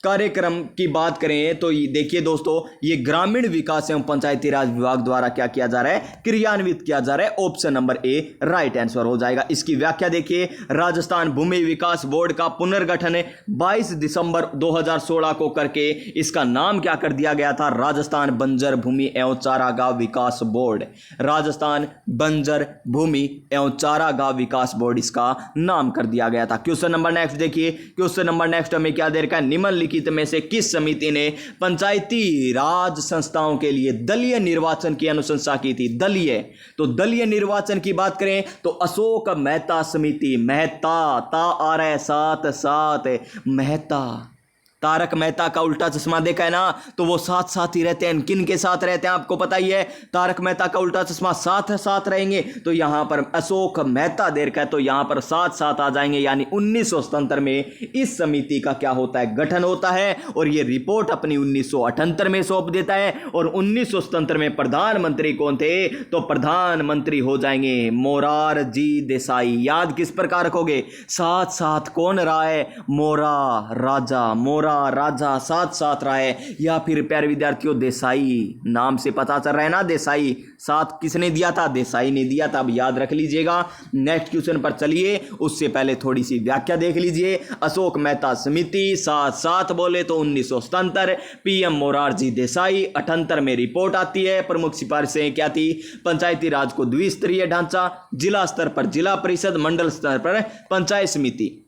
कार्यक्रम की बात करें तो देखिए दोस्तों ये ग्रामीण विकास एवं पंचायती राज विभाग द्वारा क्या किया जा रहा है, क्रियान्वित किया जा रहा है। Option number A right answer हो जाएगा। इसकी व्याख्या देखिए, राजस्थान भूमि विकास बोर्ड का पुनर्गठन 22 दिसंबर 2016 को करके इसका नाम क्या कर दिया गया था, राजस्थान बंजर भूमि एवं चारागाह विकास बोर्ड, राजस्थान बंजर भूमि एवं चारागाह विकास बोर्ड इसका नाम कर दिया गया था। क्वेश्चन नंबर नेक्स्ट देखिए, क्वेश्चन नंबर नेक्स्ट हमें क्या दे रखा है, निम्नलिखित में से किस समिति ने पंचायती राज संस्थाओं के लिए दलीय निर्वाचन की अनुशंसा की थी, दलीय, तो दलीय निर्वाचन की बात करें तो अशोक मेहता समिति, मेहता ता आ रहा है साथ साथ, मेहता तारक मेहता का उल्टा चश्मा देखा है ना, तो वो साथ साथ ही रहते हैं। किन के साथ रहते हैं आपको पता ही है, तारक मेहता का उल्टा चश्मा साथ साथ रहेंगे। तो यहां पर अशोक मेहता दे रखा है, तो यहां पर साथ साथ आ जाएंगे। यानी 1977 में इस समिति का क्या होता है, गठन होता है और ये रिपोर्ट अपनी 1978 में सौंप देता है। और 1977 में प्रधानमंत्री कौन थे, तो प्रधानमंत्री हो जाएंगे मोरारजी देसाई। याद किस प्रकार रखोगे, साथ साथ कौन रहा है, मोरा राजा साथ साथ रहा है। या फिर प्यारे विद्यार्थियों देसाई, नाम से पता चल रहा है ना, देसाई साथ किसने दिया था, देसाई ने दिया था। अब याद रख लीजिएगा। नेक्स्ट क्वेश्चन पर चलिए, उससे पहले थोड़ी सी व्याख्या देख लीजिए। अशोक मेहता समिति साथ साथ बोले तो 1977, पीएम मोरारजी देसाई 78 में रिपोर्ट आती है। प्रमुख सिफारिशें क्या थी, पंचायती राज को द्विस्तरीय ढांचा, जिला स्तर पर जिला परिषद, मंडल स्तर पर पंचायत समिति,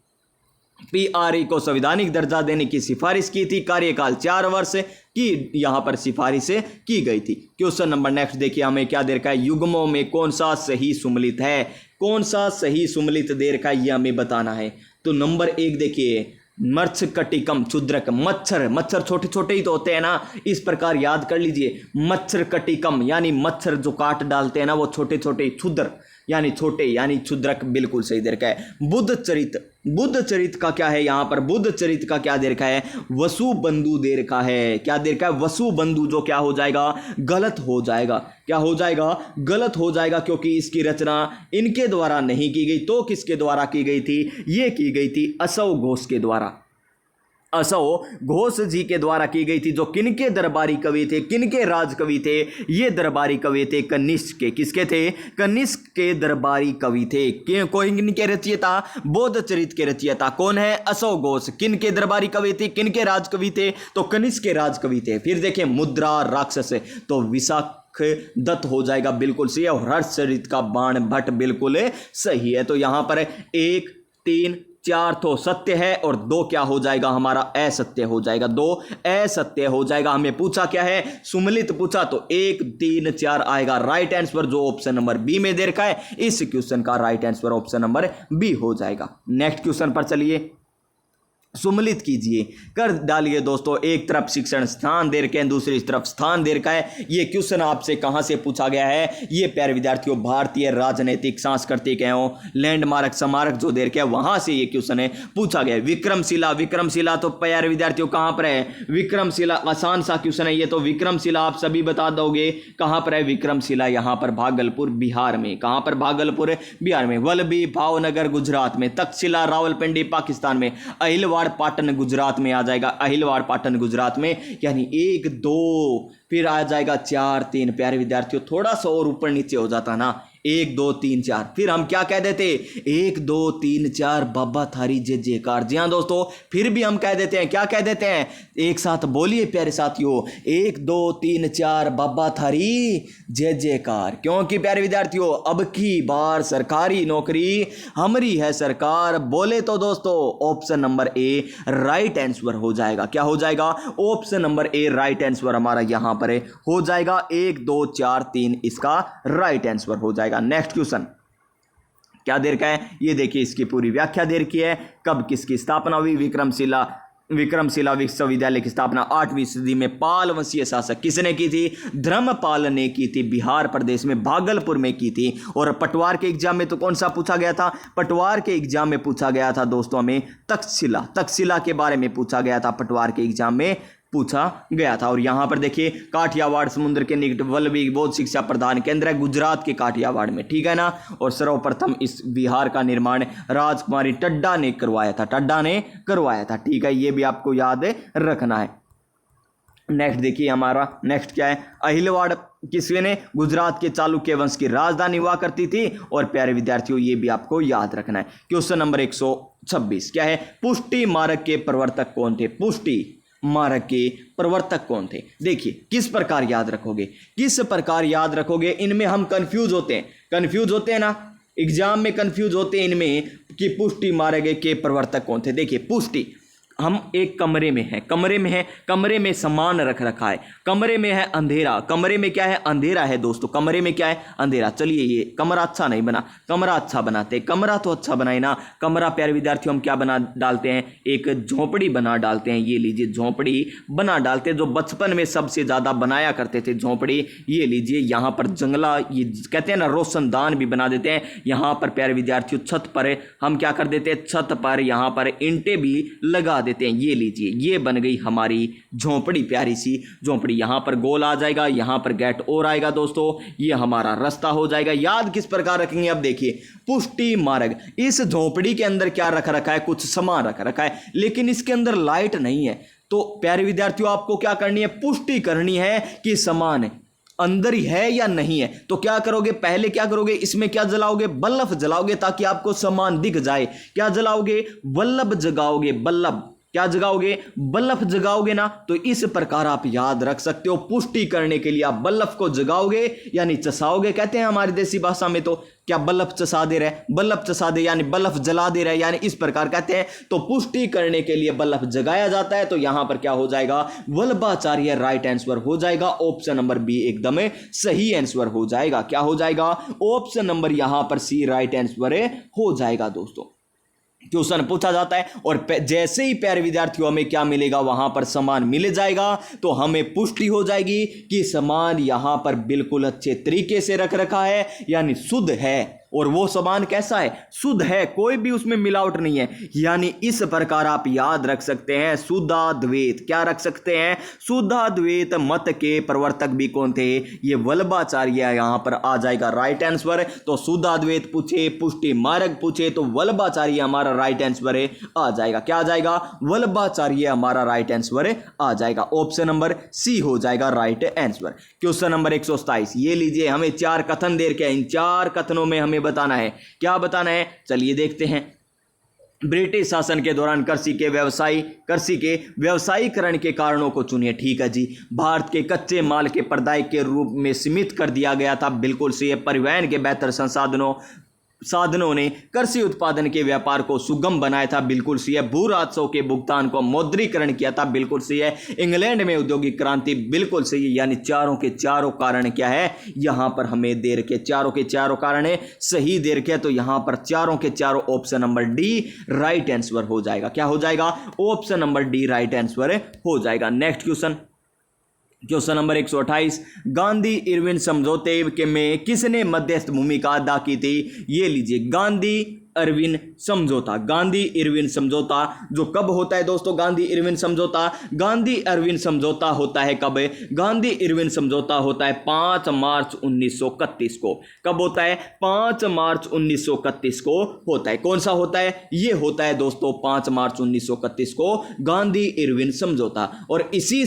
पीआरई को संवैधानिक दर्जा देने की सिफारिश की थी। कार्यकाल 4 वर्ष की यहां पर सिफारिशें की गई थी। क्वेश्चन नंबर नेक्स्ट देखिए, हमें क्या दे रखा है, युग्मों में कौन सा सही सुमेलित है, कौन सा सही सुमेलित दे रखा है, यह हमें बताना है। तो नंबर 1 देखिए, मत्स्यकटिकम क्षुद्रक, मच्छर छोटे छोटे ही तो होते हैं ना, इस प्रकार याद कर लीजिए। मत्स्यकटिकम यानी मच्छर जो काट डालते हैं ना, वो छोटे छोटे, क्षुद्र यानी छोटे, यानी क्षुद्रक, बिल्कुल सही दे रखा है। बुद्ध चरित का क्या है, यहां पर बुद्ध चरित का क्या दे रखा है, वसु बंधु दे रखा है। क्या दे रखा है, वसु बंधु, जो क्या हो जाएगा, गलत हो जाएगा। क्या हो जाएगा, गलत हो जाएगा, क्योंकि इसकी रचना इनके द्वारा नहीं की गई। तो किसके द्वारा की गई थी, ये की गई थी असव घोष के द्वारा, असव घोष जी के द्वारा की गई थी, जो किनके दरबारी कवि थे, किनके राज कवि थे, ये दरबारी कवि थे कनिष्क के। किसके थे, कनिष्क के दरबारी कवि थे। किनके रचयिता, बोध चरित के रचयिता कौन है, असव घोष। किनके दरबारी कवि थे, किनके राज कवि थे, तो कनिष्क के राज कवि थे। फिर देखिए मुद्रा राक्षस, तो विशाख दत्त हो जाएगा, बिल्कुल सही है। और हर्षचरित का बाण भट्ट बिल्कुल सही है। तो यहां पर 1, 3, 4 तो सत्य है और 2 क्या हो जाएगा, हमारा असत्य हो जाएगा। 2 असत्य हो जाएगा। हमें पूछा क्या है, सुमेलित पूछा, तो 1, 3, 4 आएगा राइट आंसर, जो ऑप्शन नंबर बी में दे रखा है। इस क्वेश्चन का right answer option number B हो जाएगा। नेक्स्ट क्वेश्चन पर चलिए, सुमेलित कीजिए, कर डालिए दोस्तों। एक तरफ शिक्षण स्थान दे रखे हैं, दूसरी तरफ स्थान दे रखा है। ये क्वेश्चन आपसे कहां से पूछा गया है, ये प्यारे विद्यार्थियों भारतीय राजनीतिक सांस्कृतिक एवं लैंडमार्क स्मारक जो दे रखे हैं, वहां से ये क्वेश्चन है पूछा गया है। विक्रमशिला तो प्यारे विद्यार्थियों कहां पर है, विक्रमशिला आसान सा क्वेश्चन है ये तो। विक्रमशिला आप सभी बता दोगे कहां पर है, विक्रमशिला यहां पर भागलपुर बिहार में। कहां पर, भागलपुर बिहार में। वल्लभी भावनगर गुजरात में। तक्षशिला रावलपिंडी पाकिस्तान में। अहिलवाड़ पाटन गुजरात में आ जाएगा, अहिलवाड़ पाटन गुजरात में। यानी 1, 2 फिर आ जाएगा 4, 3। प्यारे विद्यार्थियों थोड़ा सा और ऊपर नीचे हो जाता ना, 1, 2, 3, 4, फिर हम क्या कह देते, 1, 2, 3, 4 बाबा थारी जय जयकार। जी हाँ दोस्तों, फिर भी हम कह देते हैं, क्या कह देते हैं, एक साथ बोलिए प्यारे साथियों, 1, 2, 3, 4 बाबा थारी जय जयकार। क्योंकि प्यारे विद्यार्थियों अब की बार सरकारी नौकरी हमारी है सरकार। बोले तो दोस्तों option number A right answer हो जाएगा। क्या हो जाएगा, option number A right answer हमारा यहां पर हो जाएगा। 1, 2, 4, 3 इसका राइट आंसर हो जाएगा। नेक्स्ट क्वेश्चन क्या दे रखा है, ये देखिए, इसकी पूरी व्याख्या दे रखी है। कब किसकी स्थापना हुई, विक्रमशिला विश्वविद्यालय की स्थापना 8वीं सदी में पाल वंशीय शासक किसने की थी, धर्मपाल ने की थी। बिहार प्रदेश में भागलपुर में की थी। और पटवार के एग्जाम में तो कौन सा पूछा गया था, पटवार के एग्जाम में पूछा गया था दोस्तों हमें तक्षशिला के बारे में पूछा गया था, पटवार के एग्जाम में पूछा गया था। और यहां पर देखिए काठियावाड़ समुद्र के निकट वल्लभी बौद्ध शिक्षा प्रदान केंद्र है, गुजरात के काठियावाड़ में, ठीक है ना। और सर्वप्रथम इस विहार का निर्माण राजकुमारी टड्डा ने करवाया था, ठीक है, ये भी आपको याद रखना है। नेक्स्ट देखिए, हमारा नेक्स्ट क्या है, अहिलवाड़ किसने, गुजरात के चालुक्य वंश की राजधानी हुआ करती थी। और प्यारे विद्यार्थियों ये भी आपको याद रखना है। क्वेश्चन नंबर 126 क्या है, पुष्टि मार्ग के प्रवर्तक कौन थे, पुष्टि मार्ग के प्रवर्तक कौन थे। देखिए किस प्रकार याद रखोगे, इनमें हम कंफ्यूज होते हैं ना, एग्जाम में कंफ्यूज होते हैं इनमें कि पुष्टि मार्ग के प्रवर्तक कौन थे। देखिए पुष्टि हम एक कमरे में हैं, कमरे में सामान रख रखा है, कमरे में है अंधेरा, कमरे में क्या है, अंधेरा है दोस्तों, कमरे में क्या है, अंधेरा। चलिए ये कमरा अच्छा नहीं बना, कमरा अच्छा बनाते, कमरा तो अच्छा बनाए ना। कमरा प्यारे विद्यार्थियों हम क्या बना डालते हैं, एक झोंपड़ी बना डालते हैं। ये लीजिए झोंपड़ी बना डालते हैं, जो बचपन में सबसे ज्यादा बनाया करते थे झोंपड़ी। ये लीजिए यहाँ पर जंगला, ये कहते हैं ना रोशनदान भी बना देते हैं। यहाँ पर प्यारे विद्यार्थियों छत पर हम क्या कर देते हैं, छत पर यहाँ पर ईंटें भी लगा देते हैं। ये लीजिए ये बन गई हमारी झोंपड़ी, प्यारी सी झोंपड़ी। यहां पर गोल आ जाएगा, यहां पर गेट और आएगा दोस्तों, ये हमारा रास्ता हो जाएगा। याद किस प्रकार रखेंगे, अब देखिए पुष्टि मार्ग। इस झोंपड़ी के अंदर क्या रख रखा है, कुछ सामान रख रखा है, लेकिन इसके अंदर लाइट नहीं है। तो प्यारे विद्यार्थियों आपको क्या करनी है, पुष्टि करनी है कि सामान अंदर ही है या नहीं है। तो क्या करोगे, पहले क्या करोगे, इसमें क्या जलाओगे, बल्ब जलाओगे, ताकि आपको सामान दिख जाए। क्या जलाओगे, बल्ब जगाओगे, बल्ब क्या जगाओगे, बल्ब जगाओगे ना। तो इस प्रकार आप याद रख सकते हो, पुष्टि करने के लिए आप बल्ब को जगाओगे यानी चसाओगे, कहते हैं हमारी देसी भाषा में। तो क्या बल्ब चसा दे रहे, बल्ब चसा दे यानी बल्ब जला दे रहे, यानी इस प्रकार कहते हैं। तो पुष्टि करने के लिए बल्ब जगाया जाता है। तो यहां पर क्या हो जाएगा, वल्लभाचार्य राइट आंसर हो जाएगा। ऑप्शन नंबर बी एकदम सही आंसर हो जाएगा। क्या हो जाएगा, ऑप्शन नंबर यहां पर सी राइट आंसर हो जाएगा दोस्तों। क्वेश्चन पूछा जाता है और जैसे ही प्यारे विद्यार्थियों हमें क्या मिलेगा, वहां पर सामान मिल जाएगा, तो हमें पुष्टि हो जाएगी कि सामान यहां पर बिल्कुल अच्छे तरीके से रख रखा है, यानी शुद्ध है। और वो सामान कैसा है, शुद्ध है, कोई भी उसमें मिलावट नहीं है। यानी इस प्रकार आप याद रख सकते हैं शुद्धाद्वैत। क्या रख सकते हैं, शुद्धाद्वैत मत के प्रवर्तक भी कौन थे, ये वल्लभाचार्य यहां पर आ जाएगा राइट आंसर। तो शुद्धाद्वैत पूछे, पुष्टि मार्ग पूछे, तो वल्लभाचार्य हमारा राइट आंसर आ जाएगा। क्या आ जाएगा, वल्लभाचार्य हमारा राइट आंसर आ जाएगा। ऑप्शन नंबर सी हो जाएगा राइट आंसर। क्वेश्चन नंबर 127, ये लीजिए हमें 4 कथन दे रखे हैं, इन 4 कथनों में हमें बताना है। क्या बताना है, चलिए देखते हैं। ब्रिटिश शासन के दौरान कृषि के व्यवसायीकरण के कारणों को चुनिए। ठीक है जी, भारत के कच्चे माल के प्रदाय के रूप में सीमित कर दिया गया था, बिल्कुल सही है। परिवहन के बेहतर साधनों ने कृषि उत्पादन के व्यापार को सुगम बनाया था, बिल्कुल सही है। भू राजस्व के भुगतान को मौद्रीकरण किया था, बिल्कुल सही है। इंग्लैंड में औद्योगिक क्रांति, बिल्कुल सही है। यानी चारों के चारों कारण क्या है, यहां पर हमें दे रखे, चारों के चारों कारण है, सही दे रखे। तो यहां पर चारों के चारों option number D right answer हो जाएगा। क्या हो जाएगा, option number D right answer हो जाएगा। Next question number 128, Gandhi Irwin समझौते के में किसने मध्यस्थ भूमिका अदा की थी। ये लीजिए गांधी इरविन समझौता जो कब होता है दोस्तों, गांधी इरविन समझौता होता है कब, गांधी इरविन समझौता होता है 5 मार्च 1931 को। कब होता है, 5 मार्च 1931 को होता है। कौन सा होता है, ये होता है दोस्तों 5 मार्च 1931 को गांधी इरविन समझौता। और इसी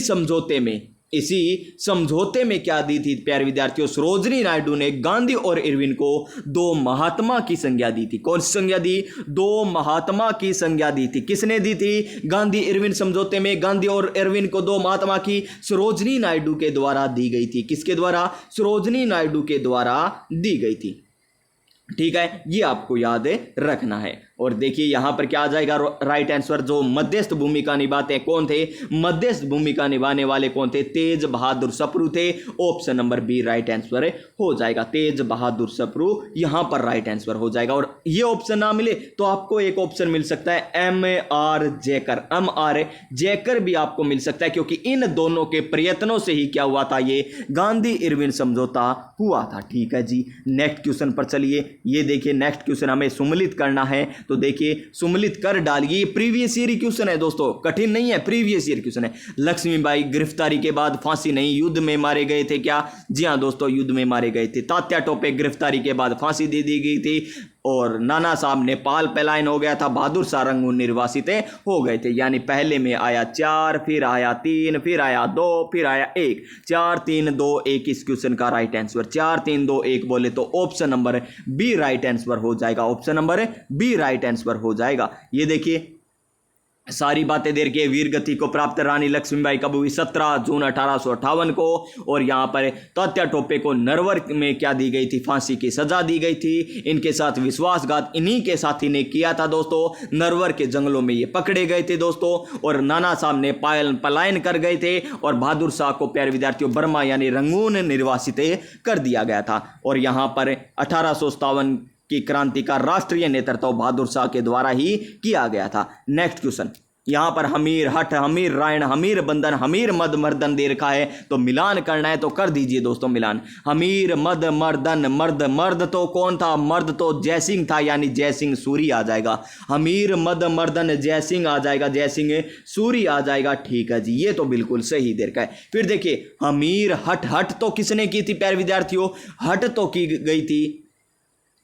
समझौते में क्या दी थी प्यारे विद्यार्थियों, सरोजिनी नायडू ने गांधी और इरविन को 2 महात्मा की संज्ञा दी थी। कौन सी संज्ञा दी, 2 महात्मा की संज्ञा दी थी। किसने दी थी, गांधी इरविन समझौते में गांधी और इरविन को 2 महात्मा की सरोजिनी नायडू के द्वारा दी गई थी। किसके द्वारा, सरोजिनी नायडू के द्वारा दी गई थी। ठीक है, ये आपको याद रखना है। और देखिए यहां पर क्या आ जाएगा राइट आंसर, जो मध्यस्थ भूमिका निभाते हैं कौन थे, मध्यस्थ भूमिका निभाने वाले कौन थे, तेज बहादुर सप्रू थे। Option number B right answer हो जाएगा, तेज बहादुर सप्रू यहां पर राइट आंसर हो जाएगा। और ये ऑप्शन ना मिले तो आपको एक ऑप्शन मिल सकता है M.R. जैकर भी आपको मिल सकता है, क्योंकि इन दोनों के प्रयत्नों से ही क्या हुआ था, ये गांधी इरविन समझौता हुआ था। ठीक है जी, नेक्स्ट क्वेश्चन पर चलिए। ये देखिए नेक्स्ट क्वेश्चन हमें सम्मिलित करना है, तो देखिए सम्मिलित कर डालिए। प्रीवियस ईयर क्वेश्चन है दोस्तों, कठिन नहीं है, प्रीवियस ईयर क्वेश्चन है। लक्ष्मीबाई गिरफ्तारी के बाद फांसी नहीं, युद्ध में मारे गए थे। क्या, जी हां दोस्तों, युद्ध में मारे गए थे। तात्या टोपे गिरफ्तारी के बाद फांसी दे दी गई थी। और नाना साहब नेपाल पलायन हो गया था, बहादुर शाह रंगून निर्वासित हो गए थे। यानी पहले में आया 4, फिर आया 3, फिर आया 2, फिर आया 1। 4 3 2 1 इस क्वेश्चन का राइट आंसर। 4 3 2 1 बोले तो option number B right answer हो जाएगा। Option number B right answer हो जाएगा। ये देखिए सारी बातें देर के वीर गति को प्राप्त रानी लक्ष्मीबाई कब हुई? 17 जून 1858 को। और यहाँ पर तात्या टोपे को नरवर में क्या दी गई थी? फांसी की सजा दी गई थी। इनके साथ विश्वासघात इन्हीं के साथी ने किया था दोस्तों। नरवर के जंगलों में ये पकड़े गए थे दोस्तों, और नाना साहब ने पलायन कर गए थे, और बहादुर शाह को प्यारे विद्यार्थियों बर्मा यानी रंगून निर्वासित कर दिया गया था। और यहाँ पर 1857 की क्रांति का राष्ट्रीय नेतृत्व बहादुर शाह के द्वारा ही किया गया था। नेक्स्ट क्वेश्चन, यहाँ पर हमीर हठ, हमीर रायण, हमीर बंधन, हमीर मद मर्दन दे रखा है, तो मिलान करना है तो कर दीजिए दोस्तों मिलान। हमीर मद मर्दन, मर्द, मर्द तो कौन था? मर्द तो जयसिंह था, यानी जयसिंह सूरी आ जाएगा। हमीर मद मर्दन जयसिंह आ जाएगा, जयसिंह सूरी आ जाएगा। ठीक है जी, ये तो बिल्कुल सही दे रखा है। फिर देखिए हमीर हठ, हठ तो किसने की थी प्यारे विद्यार्थियों? हठ तो की गई थी,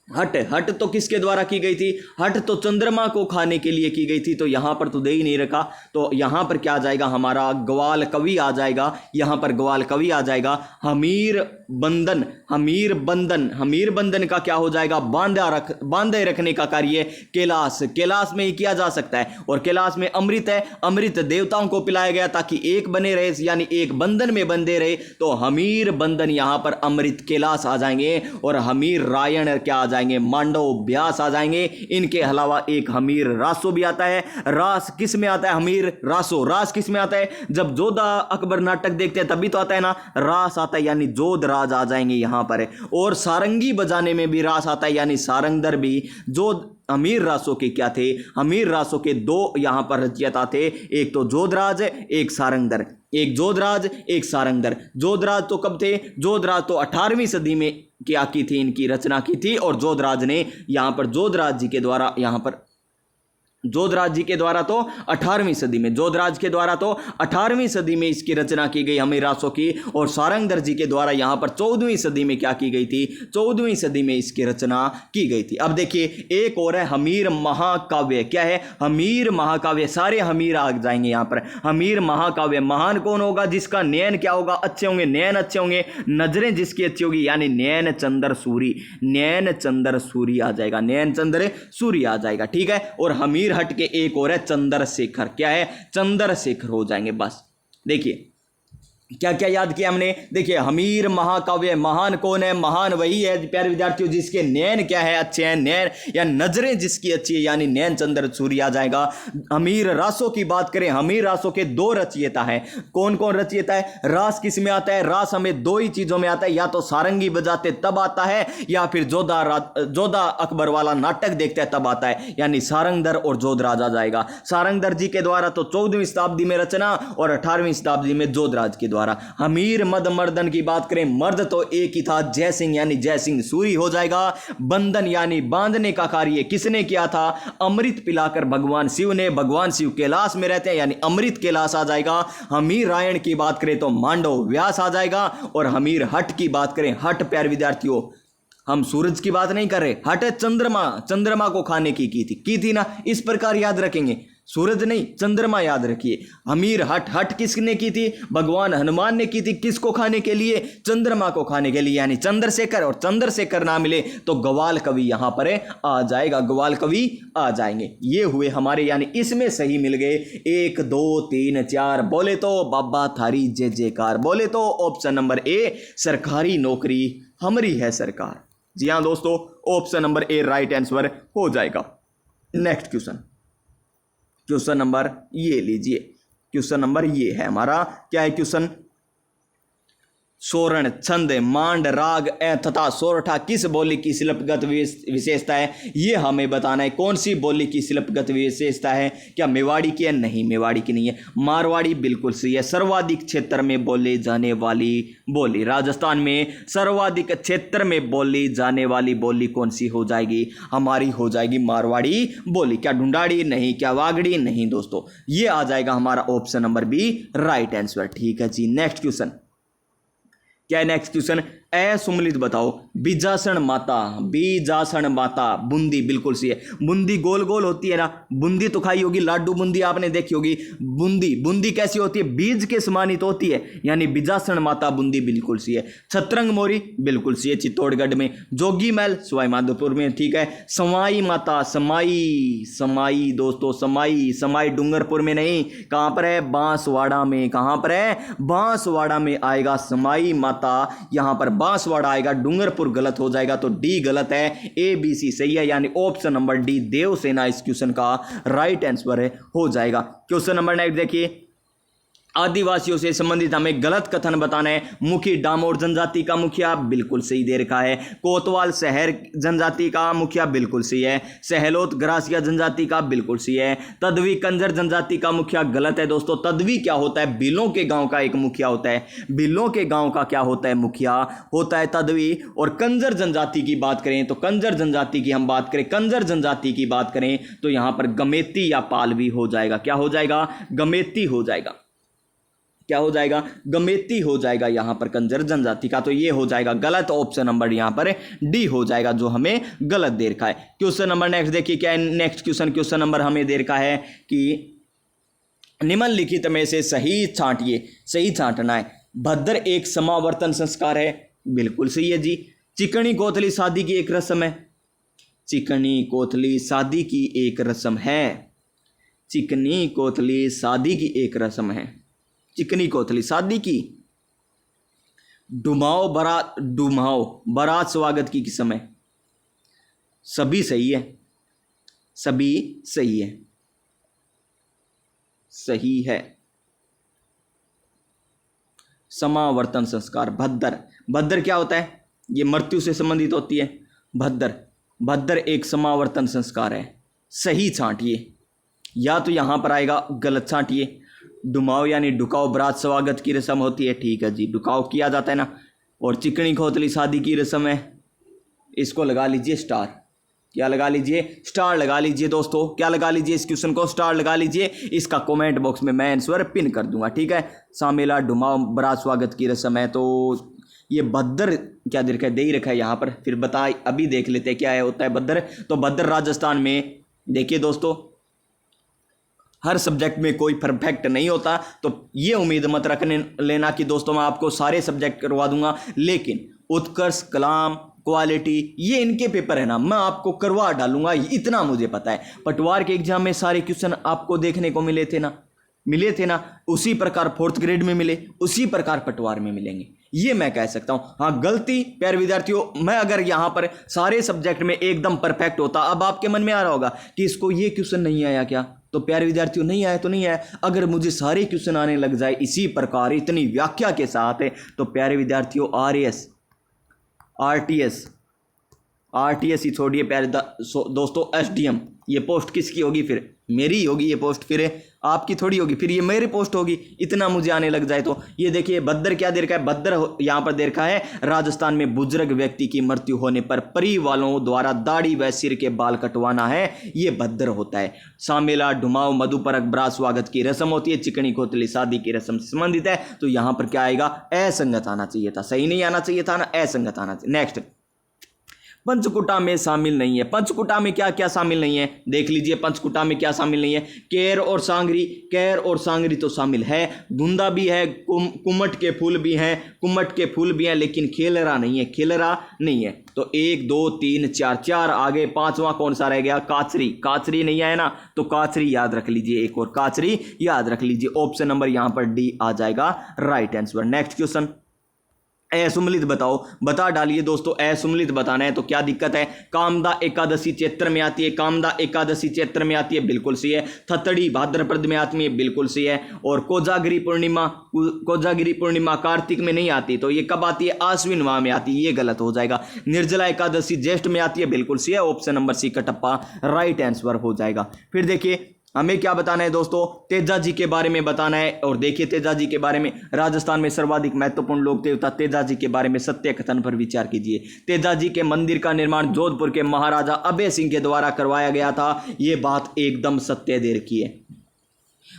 हट तो किसके द्वारा की गई थी? हट तो चंद्रमा को खाने के लिए की गई थी। तो यहां पर तो दे ही नहीं रखा, तो यहां पर क्या आ जाएगा? हमारा ग्वाल कवि आ जाएगा। यहां पर ग्वाल कवि आ जाएगा। हमीर बंधन, हमीर बंधन, हमीर बंधन का क्या हो जाएगा? बांधे रखने का कार्य कैलाश, कैलाश में ही किया जा सकता है। और कैलाश में अमृत है, अमृत देवताओं को पिलाया गया ताकि एक बने रहे, यानी एक बंधन में बंधे रहे। तो हमीर बंधन, यहां पर अमृत कैलाश आ जाएंगे। और हमीर रायण क्या आ जाएंगे? मांडव व्यास आ जाएंगे। इनके अलावा एक हमीर रासो भी आता है। रास किस में आता है? हमीर रासो, रास किस में आता है? जब जोधा अकबर नाटक देखते हैं तभी तो आता है ना, रास आता है, यानी जोध राज आ जाएंगे यहां पर। और सारंगी बजाने में भी रास आता है, यानी सारंगदर भी। जो हमीर रासो के क्या थे? हमीर रासो के दो यहां पर रचयिता थे, एक तो जोधराज, एक सारंगदर। एक जोधराज, एक सारंगदर। जोधराज तो कब थे? जोधराज तो 18वीं सदी में क्या की थी? इनकी रचना की थी। और जोधराज ने यहां पर जोधराज जी के द्वारा, यहां पर जोधराज जी के द्वारा तो 18वीं सदी में, जोधराज के द्वारा तो 18वीं सदी में इसकी रचना की गई हमीर रासो की। और सारंगधर जी के द्वारा यहां पर 14वीं सदी में क्या की गई थी? 14वीं सदी में इसकी रचना की गई थी। अब देखिए एक और है हमीर महाकाव्य। क्या है? हमीर महाकाव्य। सारे हमीर आ जाएंगे यहां पर। हमीर महाकाव्य। महान कौन होगा? जिसका नयन क्या होगा? अच्छे होंगे, नयन अच्छे होंगे, नजरें जिसकी अच्छी होगी, यानी नयन चंद्र सूरी, नयन चंद्र सूरी आ जाएगा, नयन चंद्र सूरी आ जाएगा। ठीक है। और हमीर हट के एक और है चंद्रशेखर। क्या है? चंद्रशेखर हो जाएंगे। बस देखिए क्या क्या याद किया हमने। देखिए हमीर महाकाव्य, महान कौन है? महान वही है प्यारे विद्यार्थियों जिसके नयन क्या है? अच्छे हैं, नयन या नजरें जिसकी अच्छी है, यानी नयन चंद्र सूरी आ जाएगा। हमीर रासों की बात करें, हमीर रासों के दो रचयिता है। कौन कौन रचयिता है? रास किस में आता है? रास हमें दो ही चीजों में आता है, या तो सारंगी बजाते तब आता है, या फिर जोधा अकबर वाला नाटक देखते हैं तब आता है, यानी सारंगधर और जोधराज आ जाएगा। सारंगधर जी के द्वारा तो 14वीं शताब्दी में रचना, और 18वीं शताब्दी में जोधराज के द्वारा। हमीर मद मर्दन की बात करें, मर्द तो एक ही था, जयसिंह, यानी जयसिंह सूरी हो जाएगा। बंधन यानी बांधने का कार्य किसने किया था? अमृत पिलाकर भगवान शिव ने। भगवान शिव कैलाश में रहते हैं, यानी अमृत कैलाश आ जाएगा। हमीर रायण की बात करें तो मांडव व्यास आ जाएगा। और हमीर हट की बात करें, हट प्यारे विद्यार्थियों हम सूरज की बात नहीं कर रहे, हट चंद्रमा, चंद्रमा को खाने की थी ना, इस प्रकार याद रखेंगे। सूरज नहीं, चंद्रमा याद रखिए। हमीर हट, हट किसने की थी? भगवान हनुमान ने की थी। किसको खाने के लिए? चंद्रमा को खाने के लिए, यानी चंद्रशेखर। और चंद्रशेखर ना मिले तो ग्वाल कवि यहां पर आ जाएगा, ग्वाल कवि आ जाएंगे। ये हुए हमारे, यानी इसमें सही मिल गए 1 2 3 4। बोले तो बाबा थारी जय जयकार। बोले तो ऑप्शन नंबर ए, सरकारी नौकरी हमारी है सरकार। जी हाँ दोस्तों, option number A right answer हो जाएगा। नेक्स्ट क्वेश्चन, क्वेश्चन नंबर ये लीजिए। क्वेश्चन नंबर ये है हमारा, क्या है क्वेश्चन? सोरण, छंद, मांड, राग तथा सोरठा किस बोली की शिल्पगत विशेषता है? ये हमें बताना है। कौन सी बोली की शिल्पगत विशेषता है? क्या मेवाड़ी की है? नहीं, मेवाड़ी की नहीं है। मारवाड़ी बिल्कुल सही है। सर्वाधिक क्षेत्र में बोले जाने वाली बोली, राजस्थान में सर्वाधिक क्षेत्र में बोली जाने वाली बोली कौन सी हो जाएगी? हमारी हो जाएगी मारवाड़ी बोली। क्या ढूंढाड़ी? नहीं। क्या वागड़ी? नहीं दोस्तों, ये आ जाएगा हमारा option number B right answer. ठीक है जी। नेक्स्ट क्वेश्चन, क्या है नेक्स्ट क्वेश्चन? असुमलित बताओ। बीजासण माता, बीजासण माता, बूंदी बिल्कुल सही है। बूंदी गोल गोल होती है ना, बूंदी तो खाई होगी, लाडू बूंदी आपने देखी होगी। बूंदी, बूंदी कैसी होती है? बीज के समानित होती है, यानी बीजासण माता बूंदी बिल्कुल सही है। छतरंग मोरी बिल्कुल सही है, चित्तौड़गढ़ में। जोगी महल सवाई माधोपुर में, ठीक है। समाई माता, समाई, समाई दोस्तों, समाई, समाई डूंगरपुर में नहीं, कहां पर है? बांसवाड़ा में। कहां पर है? बांसवाड़ा में आएगा समाई माता, यहां पर बांसवाड़ा आएगा, डूंगरपुर गलत हो जाएगा, तो डी गलत है, ए बी सी सही है, यानी ऑप्शन नंबर डी देवसेना इस क्वेश्चन का राइट आंसर हो जाएगा। क्वेश्चन नंबर नेक्स्ट देखिए, आदिवासियों से संबंधित हमें गलत कथन बताना है। मुखी डामोर जनजाति का मुखिया बिल्कुल सही दे रखा है। कोतवाल शहर जनजाति का मुखिया बिल्कुल सही है। सहलोत ग्रासिया जनजाति का बिल्कुल सही है। तदवी कंजर जनजाति का मुखिया गलत है दोस्तों। तदवी क्या होता है? बिलों के गांव का एक मुखिया होता है। बिलों के गांव का क्या होता है? मुखिया होता है तदवी। और कंजर जनजाति की बात करें तो कंजर जनजाति की हम बात करें, कंजर जनजाति की बात करें तो यहां पर गमेती या पालवी हो जाएगा। क्या हो जाएगा? गमेती हो जाएगा। क्या हो जाएगा? गमेती हो जाएगा यहां पर कंजर जनजाति का, तो ये हो जाएगा गलत। ऑप्शन नंबर यहां पर डी हो जाएगा, जो हमें गलत दे रखा है। क्वेश्चन नंबर नेक्स्ट देखिए क्या है। नेक्स्ट क्वेश्चन नंबर हमें दे रखा है कि निम्नलिखित में से सही छांटिए। सही छांटना है। भद्र एक समावर्तन संस्कार है, बिल्कुल सही है जी। चिकनी कोतली शादी की एक रस्म है। चिकनी कोतली शादी की एक रस्म है। चिकनी कोतली शादी की एक रस्म है। चिकनी कोतली शादी की। डुमाओ बारात स्वागत की किस्म है। सभी सही है, सभी सही है, सही है। समावर्तन संस्कार भद्र, भद्र क्या होता है? ये मृत्यु से संबंधित होती है। भद्र एक समावर्तन संस्कार है। सही छांटिए, या तो यहां पर आएगा गलत छांटिए। डुमाओ यानी डुकाओ बारात स्वागत की रस्म होती है, ठीक है जी, डुकाओ किया जाता है ना। और चिकनी खोतली शादी की रस्म है, इसको लगा लीजिए स्टार। क्या लगा लीजिए? स्टार लगा लीजिए दोस्तों। क्या लगा लीजिए? इस क्वेश्चन को स्टार लगा लीजिए। इसका कमेंट बॉक्स में मैं आंसर पिन कर दूंगा, ठीक है। शामिला डुमाओ बारात स्वागत की रस्म है, तो ये भद्र क्या दे रखा है? दे ही रखा है यहाँ पर। फिर बता, अभी देख लेते हैं क्या है होता है भद्र। तो भद्र राजस्थान में, देखिए दोस्तों, हर सब्जेक्ट में कोई परफेक्ट नहीं होता, तो ये उम्मीद मत रखने लेना कि दोस्तों मैं आपको सारे सब्जेक्ट करवा दूंगा, लेकिन उत्कर्ष, कलाम, क्वालिटी, ये इनके पेपर है ना, मैं आपको करवा डालूंगा, इतना मुझे पता है। पटवार के एग्जाम में सारे क्वेश्चन आपको देखने को मिले थे ना, उसी प्रकार फोर्थ ग्रेड में मिले, उसी प्रकार पटवार में मिलेंगे, ये मैं कह सकता हूं। हाँ, गलती प्यारे विद्यार्थियों, मैं अगर यहां पर सारे सब्जेक्ट में एकदम परफेक्ट होता, अब आपके मन में आ रहा होगा कि इसको ये क्वेश्चन नहीं आया क्या? तो प्यारे विद्यार्थियों, नहीं आया तो नहीं आया। अगर मुझे सारे क्वेश्चन आने लग जाए इसी प्रकार, इतनी व्याख्या के साथ है, तो प्यारे विद्यार्थियों आरएएस, आरटीएस ही छोड़िए प्यारे दोस्तों, एसडीएम, ये पोस्ट किसकी होगी? फिर मेरी होगी ये पोस्ट, फिर आपकी थोड़ी होगी, फिर ये मेरी पोस्ट होगी। इतना मुझे आने लग जाए तो। ये देखिए भद्र क्या दे रखा है? भद्र यहाँ पर दे रखा है, राजस्थान में बुजुर्ग व्यक्ति की मृत्यु होने पर परिवार वालों द्वारा दाढ़ी व सिर के बाल कटवाना है, ये भद्र होता है। शामिला डुमाओ मधुपरक बारात स्वागत की रस्म होती है। चिकनी कोतली शादी की रस्म से संबंधित है, तो यहाँ पर क्या आएगा? असंगत आना चाहिए था, सही नहीं आना चाहिए था ना, असंगत आना चाहिए। नेक्स्ट, पंचकुटा में शामिल नहीं है। पंचकुटा में क्या क्या शामिल नहीं है? देख लीजिए पंचकुटा में क्या शामिल नहीं है। केर और सांगरी, केर और सांगरी तो शामिल है। धुंधा भी है, कुमट के फूल भी हैं, कुमट के फूल भी हैं, लेकिन खेलरा नहीं है, खेलरा नहीं है। तो 1 2 3 4, 4 आगे, पांचवा कौन सा रह गया? काचरी, काचरी नहीं आया ना, तो काचरी याद रख लीजिए, एक और काचरी याद रख लीजिए। ऑप्शन नंबर यहां पर डी आ जाएगा राइट आंसर। नेक्स्ट क्वेश्चन, असुमलित बताओ, बता डालिए दोस्तों। असुमलित बताना है तो क्या दिक्कत है? कामदा एकादशी चैत्र में आती है, कामदा एकादशी चैत्र में आती है, बिल्कुल सही है। थतड़ी भाद्रपद में आती है, बिल्कुल सही है। और कोजागिरी पूर्णिमा कार्तिक में नहीं आती, तो ये कब आती है? आश्विन माह में आती है, ये गलत हो जाएगा। निर्जला एकादशी ज्येष्ठ में आती है, बिल्कुल सही है। Option number C Kattappa right answer हो जाएगा। फिर देखिए हमें क्या बताना है दोस्तों? तेजा जी के बारे में बताना है। और देखिए तेजा जी के बारे में, राजस्थान में सर्वाधिक महत्वपूर्ण लोक देवता तेजा जी के बारे में सत्य कथन पर विचार कीजिए। तेजा जी के मंदिर का निर्माण जोधपुर के महाराजा अभय सिंह के द्वारा करवाया गया था, यह बात एकदम सत्य दे रखी है।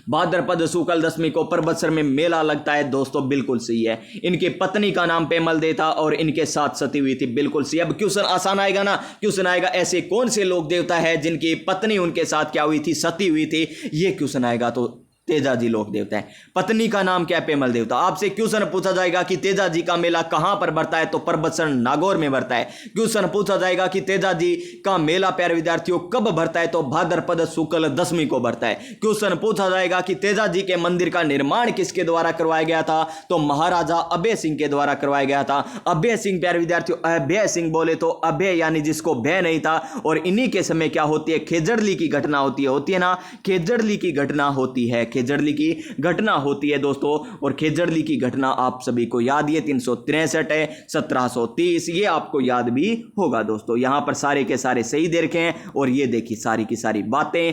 भाद्रपद शुक्ल दशमी को परबतसर में मेला लगता है दोस्तों, बिल्कुल सही है। इनकी पत्नी का नाम पेमल दे था और इनके साथ सती हुई थी, बिल्कुल सही। अब क्वेश्चन आसान आएगा ना, क्वेश्चन आएगा ऐसे कौन से लोक देवता है जिनकी पत्नी उनके साथ क्या हुई थी, सती हुई थी, ये क्वेश्चन आएगा। तो तेजाजी लोक देवता है, पत्नी का नाम क्या है, पेमल देवता। आपसे क्वेश्चन पूछा जाएगा कि तेजाजी का मेला कहां पर बढ़ता है, तो परबतसर नागौर में बढ़ता है। क्वेश्चन पूछा जाएगा कि तेजाजी का मेला प्यारे विद्यार्थियों कब बढ़ता है, तो भाद्रपद शुक्ल दशमी को बढ़ता है। क्वेश्चन पूछा जाएगा कि तेजाजी के मंदिर का निर्माण किसके द्वारा करवाया गया था, तो महाराजा अभय सिंह के द्वारा करवाया गया था। अभय सिंह प्यारे विद्यार्थियों, अभय सिंह बोले तो अभय यानी जिसको भय नहीं था, और इन्हीं के समय क्या होती है, खेजड़ली की घटना होती है ना, खेजड़ली की घटना होती है, खेजड़ली की घटना होती है दोस्तों। और खेजड़ली की घटना आप सभी को याद, ये 363 है, 1730, ये आपको याद भी होगा दोस्तों। यहां पर सारे के सारे सही दे रखे हैं, और ये देखिए सारी की सारी बातें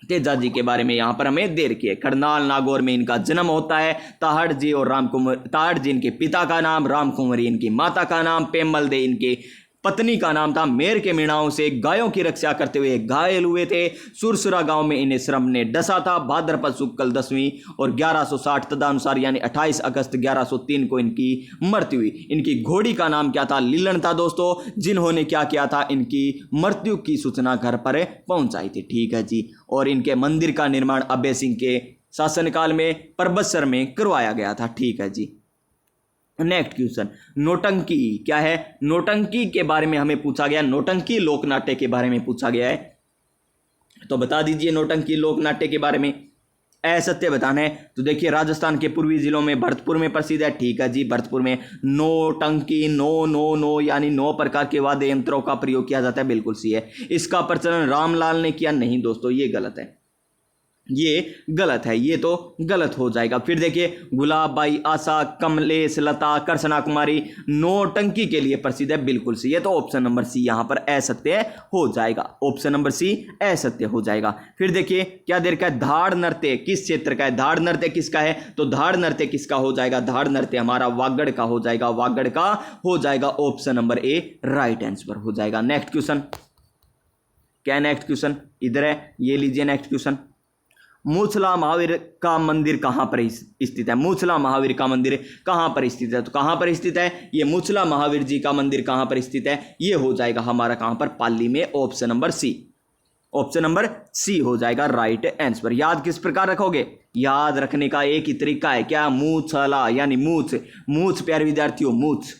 तेजाजी के बारे में यहां पर हमें दे रखी है। करनाल नागौर में इनका जन्म होता है। ताहड़ जी और राम कुंवर, ताहड़ जी इनके पिता का नाम, राम कुंवरी इनकी माता का नाम, पेमल दे इनके पत्नी का नाम था। मेर के मीणाओं से गायों की रक्षा करते हुए घायल हुए थे। सुरसुरा गांव में इन्हें श्रम ने डसा था। भाद्रपद शुक्ल दशमी और 1160 तदनुसार यानी 28 अगस्त 1103 को इनकी मृत्यु हुई। इनकी घोड़ी का नाम क्या था, लीलन था दोस्तों, जिन्होंने क्या किया था, इनकी मृत्यु की सूचना घर पर पहुंचाई थी। ठीक है जी। और इनके मंदिर का निर्माण अभय सिंह के शासनकाल में परबतसर में करवाया गया था। ठीक है जी। नेक्स्ट क्वेश्चन, नौटंकी क्या है, नौटंकी के बारे में हमें पूछा गया, नौटंकी लोक नाट्य के बारे में पूछा गया है, तो बता दीजिए नौटंकी लोक नाट्य के बारे में। असत्य बताना है, तो देखिए राजस्थान के पूर्वी जिलों में भरतपुर में प्रसिद्ध है। ठीक है जी। भरतपुर में नौटंकी, नो नो नो यानी 9 प्रकार के वाद्य यंत्रों का प्रयोग किया जाता है, बिल्कुल सही है। इसका प्रचलन रामलाल ने किया, नहीं दोस्तों ये गलत है, ये गलत है, ये तो गलत हो जाएगा। फिर देखिए गुलाब बाई, आशा, कमलेश, लता, कर्षणा कुमारी नौटंकी के लिए प्रसिद्ध है, बिल्कुल सी। ये तो ऑप्शन नंबर सी यहां पर असत्य हो जाएगा, ऑप्शन नंबर सी असत्य हो जाएगा। फिर देखिए क्या देर का है, धाड़ नृत्य किस क्षेत्र का है, धाड़ नृत्य किसका है, तो धाड़ नृत्य किसका हो जाएगा, धाड़ नृत्य हमारा वागड़ का हो जाएगा, वागड़ का हो जाएगा, option number A right answer हो जाएगा। नेक्स्ट क्वेश्चन, क्या नेक्स्ट क्वेश्चन इधर है, ये लीजिए नेक्स्ट क्वेश्चन। मूछला महावीर का मंदिर कहां पर स्थित है, मूछला महावीर का मंदिर कहां पर स्थित है, तो कहां पर स्थित है, ये मूछला महावीर जी का मंदिर कहां पर स्थित है, ये हो जाएगा हमारा कहां पर, पाली में, option number C, option number C हो जाएगा राइट आंसर। याद किस प्रकार रखोगे, याद रखने का एक ही तरीका है, क्या, मूछला यानी मूछ, मूछ प्यारे विद्यार्थियों, मूछ,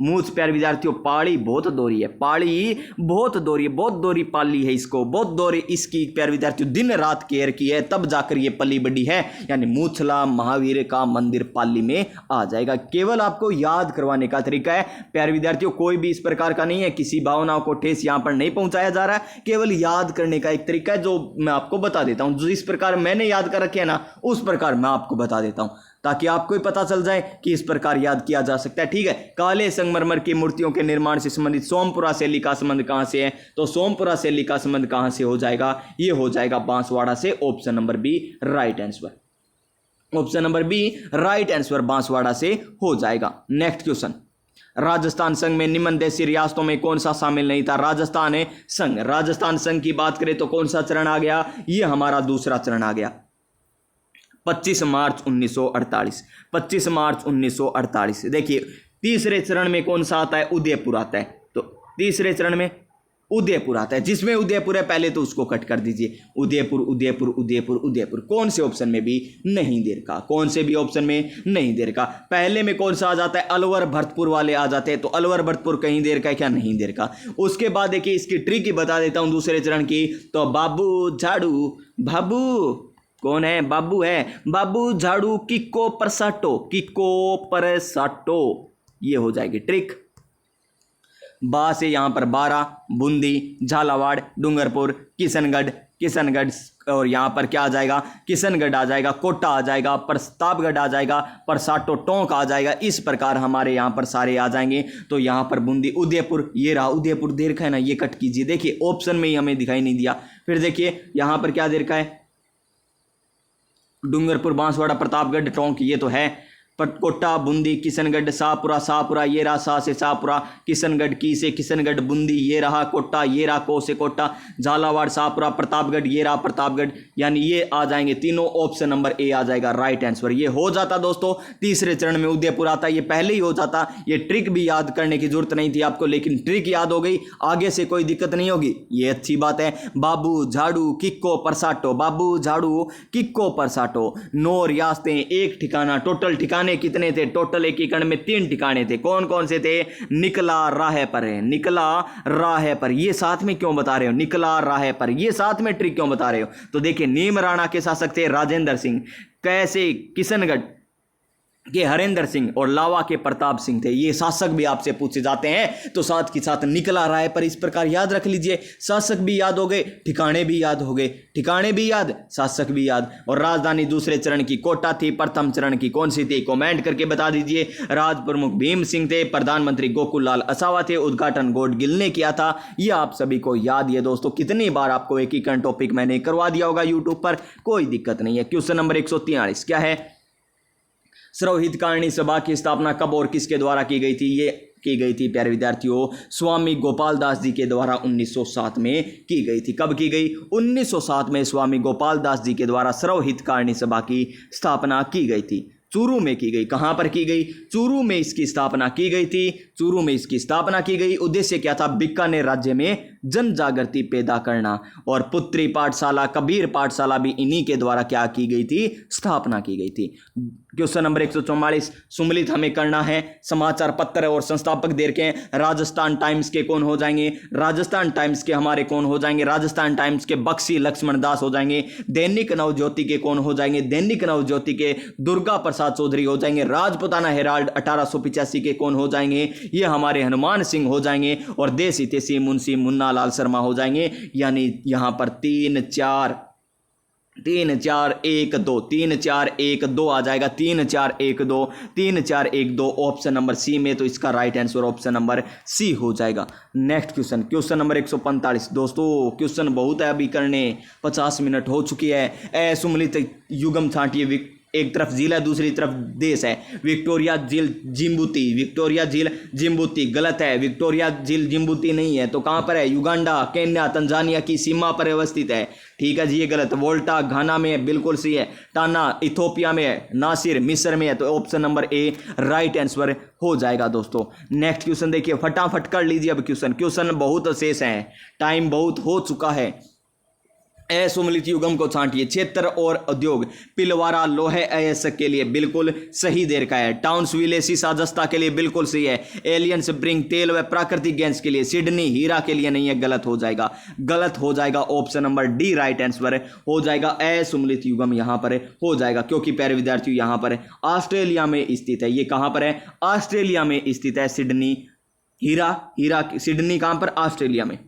मूछ प्यारे विद्यार्थियों, पाड़ी बहुत दोरी है, पाड़ी बहुत दोरी है, बहुत दोरी पाली है इसको, बहुत दोरी इसकी प्यारे विद्यार्थियों, दिन रात केयर की है, तब जाकर ये पली बड़ी है। यानी मूछला महावीर का मंदिर पाली में आ जाएगा। केवल आपको याद करवाने का तरीका है प्यारे विद्यार्थियों, कोई भी इस प्रकार का नहीं है, किसी भावनाओं को ठेस यहाँ पर नहीं पहुंचाया जा रहा है, केवल याद करने का एक तरीका है जो मैं आपको बता देता हूँ। जिस प्रकार मैंने याद कर रखे है ना, उस प्रकार मैं आपको बता देता हूँ, ताकि आपको ही पता चल जाए कि इस प्रकार याद किया जा सकता है। ठीक है। काले संगमरमर की मूर्तियों के निर्माण से संबंधित सोमपुरा शैली का संबंध कहां से है, तो सोमपुरा शैली का संबंध कहां से हो जाएगा, ये हो जाएगा बांसवाड़ा से, option number B right answer, option number B right answer Banswara से हो जाएगा। नेक्स्ट क्वेश्चन, राजस्थान संघ में निम्न देशी रियासतों में कौन सा शामिल नहीं था, राजस्थान है संघ, राजस्थान संघ की बात करें तो कौन सा चरण आ गया, ये हमारा दूसरा चरण आ गया, 25 मार्च 1948, 25 मार्च 1948। देखिए तीसरे चरण में कौन सा आता है, उदयपुर आता है, तो तीसरे चरण में उदयपुर आता है, जिसमें उदयपुर है पहले तो उसको कट कर दीजिए, उदयपुर उदयपुर उदयपुर उदयपुर, कौन से ऑप्शन में भी नहीं दे रखा, कौन से भी ऑप्शन में नहीं दे रखा। पहले में कौन सा आ जाता है, अलवर भरतपुर वाले आ जाते हैं, तो अलवर भरतपुर कहीं दे रखा है क्या, नहीं दे रखा। उसके बाद देखिए इसकी ट्रिक ही बता देता हूं दूसरे चरण की, तो बाबू झाड़ू, बाबू कौन है, बाबू है, बाबू झाड़ू किको परसाटो, किको परसाटो, ये हो जाएगी ट्रिक। बा से यहां पर 12, बूंदी, झालावाड़, डूंगरपुर, किशनगढ़, किशनगढ़, और यहां पर क्या आ जाएगा, किशनगढ़ आ जाएगा, कोटा आ जाएगा, प्रतापगढ़ आ जाएगा, परसाटो टोंक आ जाएगा। इस प्रकार हमारे यहां पर सारे आ जाएंगे। तो यहां पर बूंदी, उदयपुर, ये रहा उदयपुर दे रखा है ना, ये कट कीजिए, देखिए ऑप्शन में ही हमें दिखाई नहीं दिया। फिर देखिए यहां पर क्या दे रखा है, डूंगरपुर, बांसवाड़ा, प्रतापगढ़, टोंक, ये तो है। कोटा, बूंदी, किशनगढ़, शाहपुरा, शाहपुरा ये रहा, शाह से शाहपुरा, किशनगढ़, की से किशनगढ़, बूंदी ये रहा, कोटा ये रहा, को से कोटा, झालावाड़, शाहपुरा, प्रतापगढ़ ये रहा प्रतापगढ़, यानी ये आ जाएंगे तीनों, ऑप्शन नंबर ए आ जाएगा राइट आंसर। ये हो जाता दोस्तों तीसरे चरण में उदयपुर आता, ये पहले ही हो जाता, ये ट्रिक भी याद करने की जरूरत नहीं थी आपको, लेकिन ट्रिक याद हो गई, आगे से कोई दिक्कत नहीं होगी, ये अच्छी बात है। बाबू झाड़ू किक्को परसाटो, बाबू झाड़ू किक्को परसाटो, नौ रियासतें एक ठिकाना, टोटल ठिकाने कितने थे, टोटल एकीकरण में 3 ठिकाने थे, कौन कौन से थे, निकला राह पर है, निकला राह पर, ये साथ में क्यों बता रहे हो, निकला राह पर, ये साथ में ट्रिक क्यों बता रहे हो, तो देखिए नीम राणा के शासक थे राजेंद्र सिंह, कैसे किशनगढ़ के हरेंद्र सिंह और लावा के प्रताप सिंह थे, ये शासक भी आपसे पूछे जाते हैं, तो साथ के साथ निकला राय पर इस प्रकार याद रख लीजिए, शासक भी याद हो गए, ठिकाने भी याद हो गए, ठिकाने भी याद, शासक भी याद, और राजधानी दूसरे चरण की कोटा थी, प्रथम चरण की कौन सी थी, कमेंट करके बता दीजिए। राज प्रमुख भीम सिंह थे, प्रधानमंत्री गोकुल लाल असावा थे, उद्घाटन गॉडगिल ने किया था, यह आप सभी को याद है दोस्तों, कितनी बार आपको एकीकरण टॉपिक मैंने करवा दिया होगा यूट्यूब पर, कोई दिक्कत नहीं है। क्वेश्चन नंबर 143 क्या है, सर्वहितकारिणी सभा की स्थापना कब और किसके द्वारा की गई थी, ये की गई थी प्यारे विद्यार्थियों स्वामी गोपाल दास जी के द्वारा 1907 में की गई थी। कब की गई, 1907 में स्वामी गोपाल दास जी के द्वारा सर्वहितकारिणी सभा की स्थापना की गई थी, चूरू में की गई। कहां पर की गई, चूरू में इसकी स्थापना की गई थी, चूरू में इसकी स्थापना की गई। उद्देश्य क्या था, बीकानेर राज्य में जन जागृति पैदा करना, और पुत्री पाठशाला, कबीर पाठशाला भी इन्हीं के द्वारा क्या की गई थी, स्थापना की गई थी। क्वेश्चन नंबर 144 सुमलित हमें करना है, समाचार पत्र और संस्थापक दे रखे हैं, राजस्थान टाइम्स के कौन हो जाएंगे, राजस्थान टाइम्स के हमारे कौन हो जाएंगे, राजस्थान टाइम्स के बख्शी लक्ष्मण दास हो जाएंगे, दैनिक नवज्योति के कौन हो जाएंगे, दैनिक नवज्योति के दुर्गा प्रसाद चौधरी हो जाएंगे, राजपुताना हेराल्ड 1885 के कौन हो जाएंगे, ये हमारे हनुमान सिंह हो जाएंगे, और देश हितैषी मुंशी मुन्ना लाल शर्मा हो जाएंगे। यानी यहां पर 3 4 1 2 3 4 1 2 आ जाएगा, 3 4 1 2 3 4 1 2 ऑप्शन नंबर सी में, तो इसका right answer option number C हो जाएगा। नेक्स्ट क्वेश्चन, क्वेश्चन नंबर 145 दोस्तों, क्वेश्चन बहुत है अभी करने, 50 मिनट हो चुकी है। सुमलित युगम छांटिए, एक तरफ झील है दूसरी तरफ देश है, विक्टोरिया झील जिम्बूती, विक्टोरिया झील जिम्बूती गलत है, विक्टोरिया झील जिम्बूती नहीं है, तो कहां पर है, युगांडा, केन्या, तंजानिया की सीमा पर अवस्थित है, ठीक है जी ये गलत। वोल्टा घाना में है, बिल्कुल सही है। टाना इथोपिया में है, नासिर मिस्र में है, तो option number A right answer हो जाएगा दोस्तों। नेक्स्ट क्वेश्चन देखिए, फटाफट कर लीजिए अब क्वेश्चन बहुत शेष है, टाइम बहुत हो चुका है। असुमलित युगम को छांटिए, क्षेत्र और उद्योग, पिलवारा लोहे अयस्क के लिए बिल्कुल सही दे रखा है, टाउन्सविले सीसा जस्ता के लिए बिल्कुल सही है, एलियन स्प्रिंग तेल व प्राकृतिक गैस के लिए, सिडनी हीरा के लिए नहीं है, गलत हो जाएगा, गलत हो जाएगा, option number D right answer हो जाएगा। असुमलित युगम यहां पर हो जाएगा, क्योंकि प्यारे विद्यार्थियों यहां पर ऑस्ट्रेलिया में स्थित है, ये कहां पर है, ऑस्ट्रेलिया में स्थित है, सिडनी हीरा, सिडनी कहां पर, ऑस्ट्रेलिया में,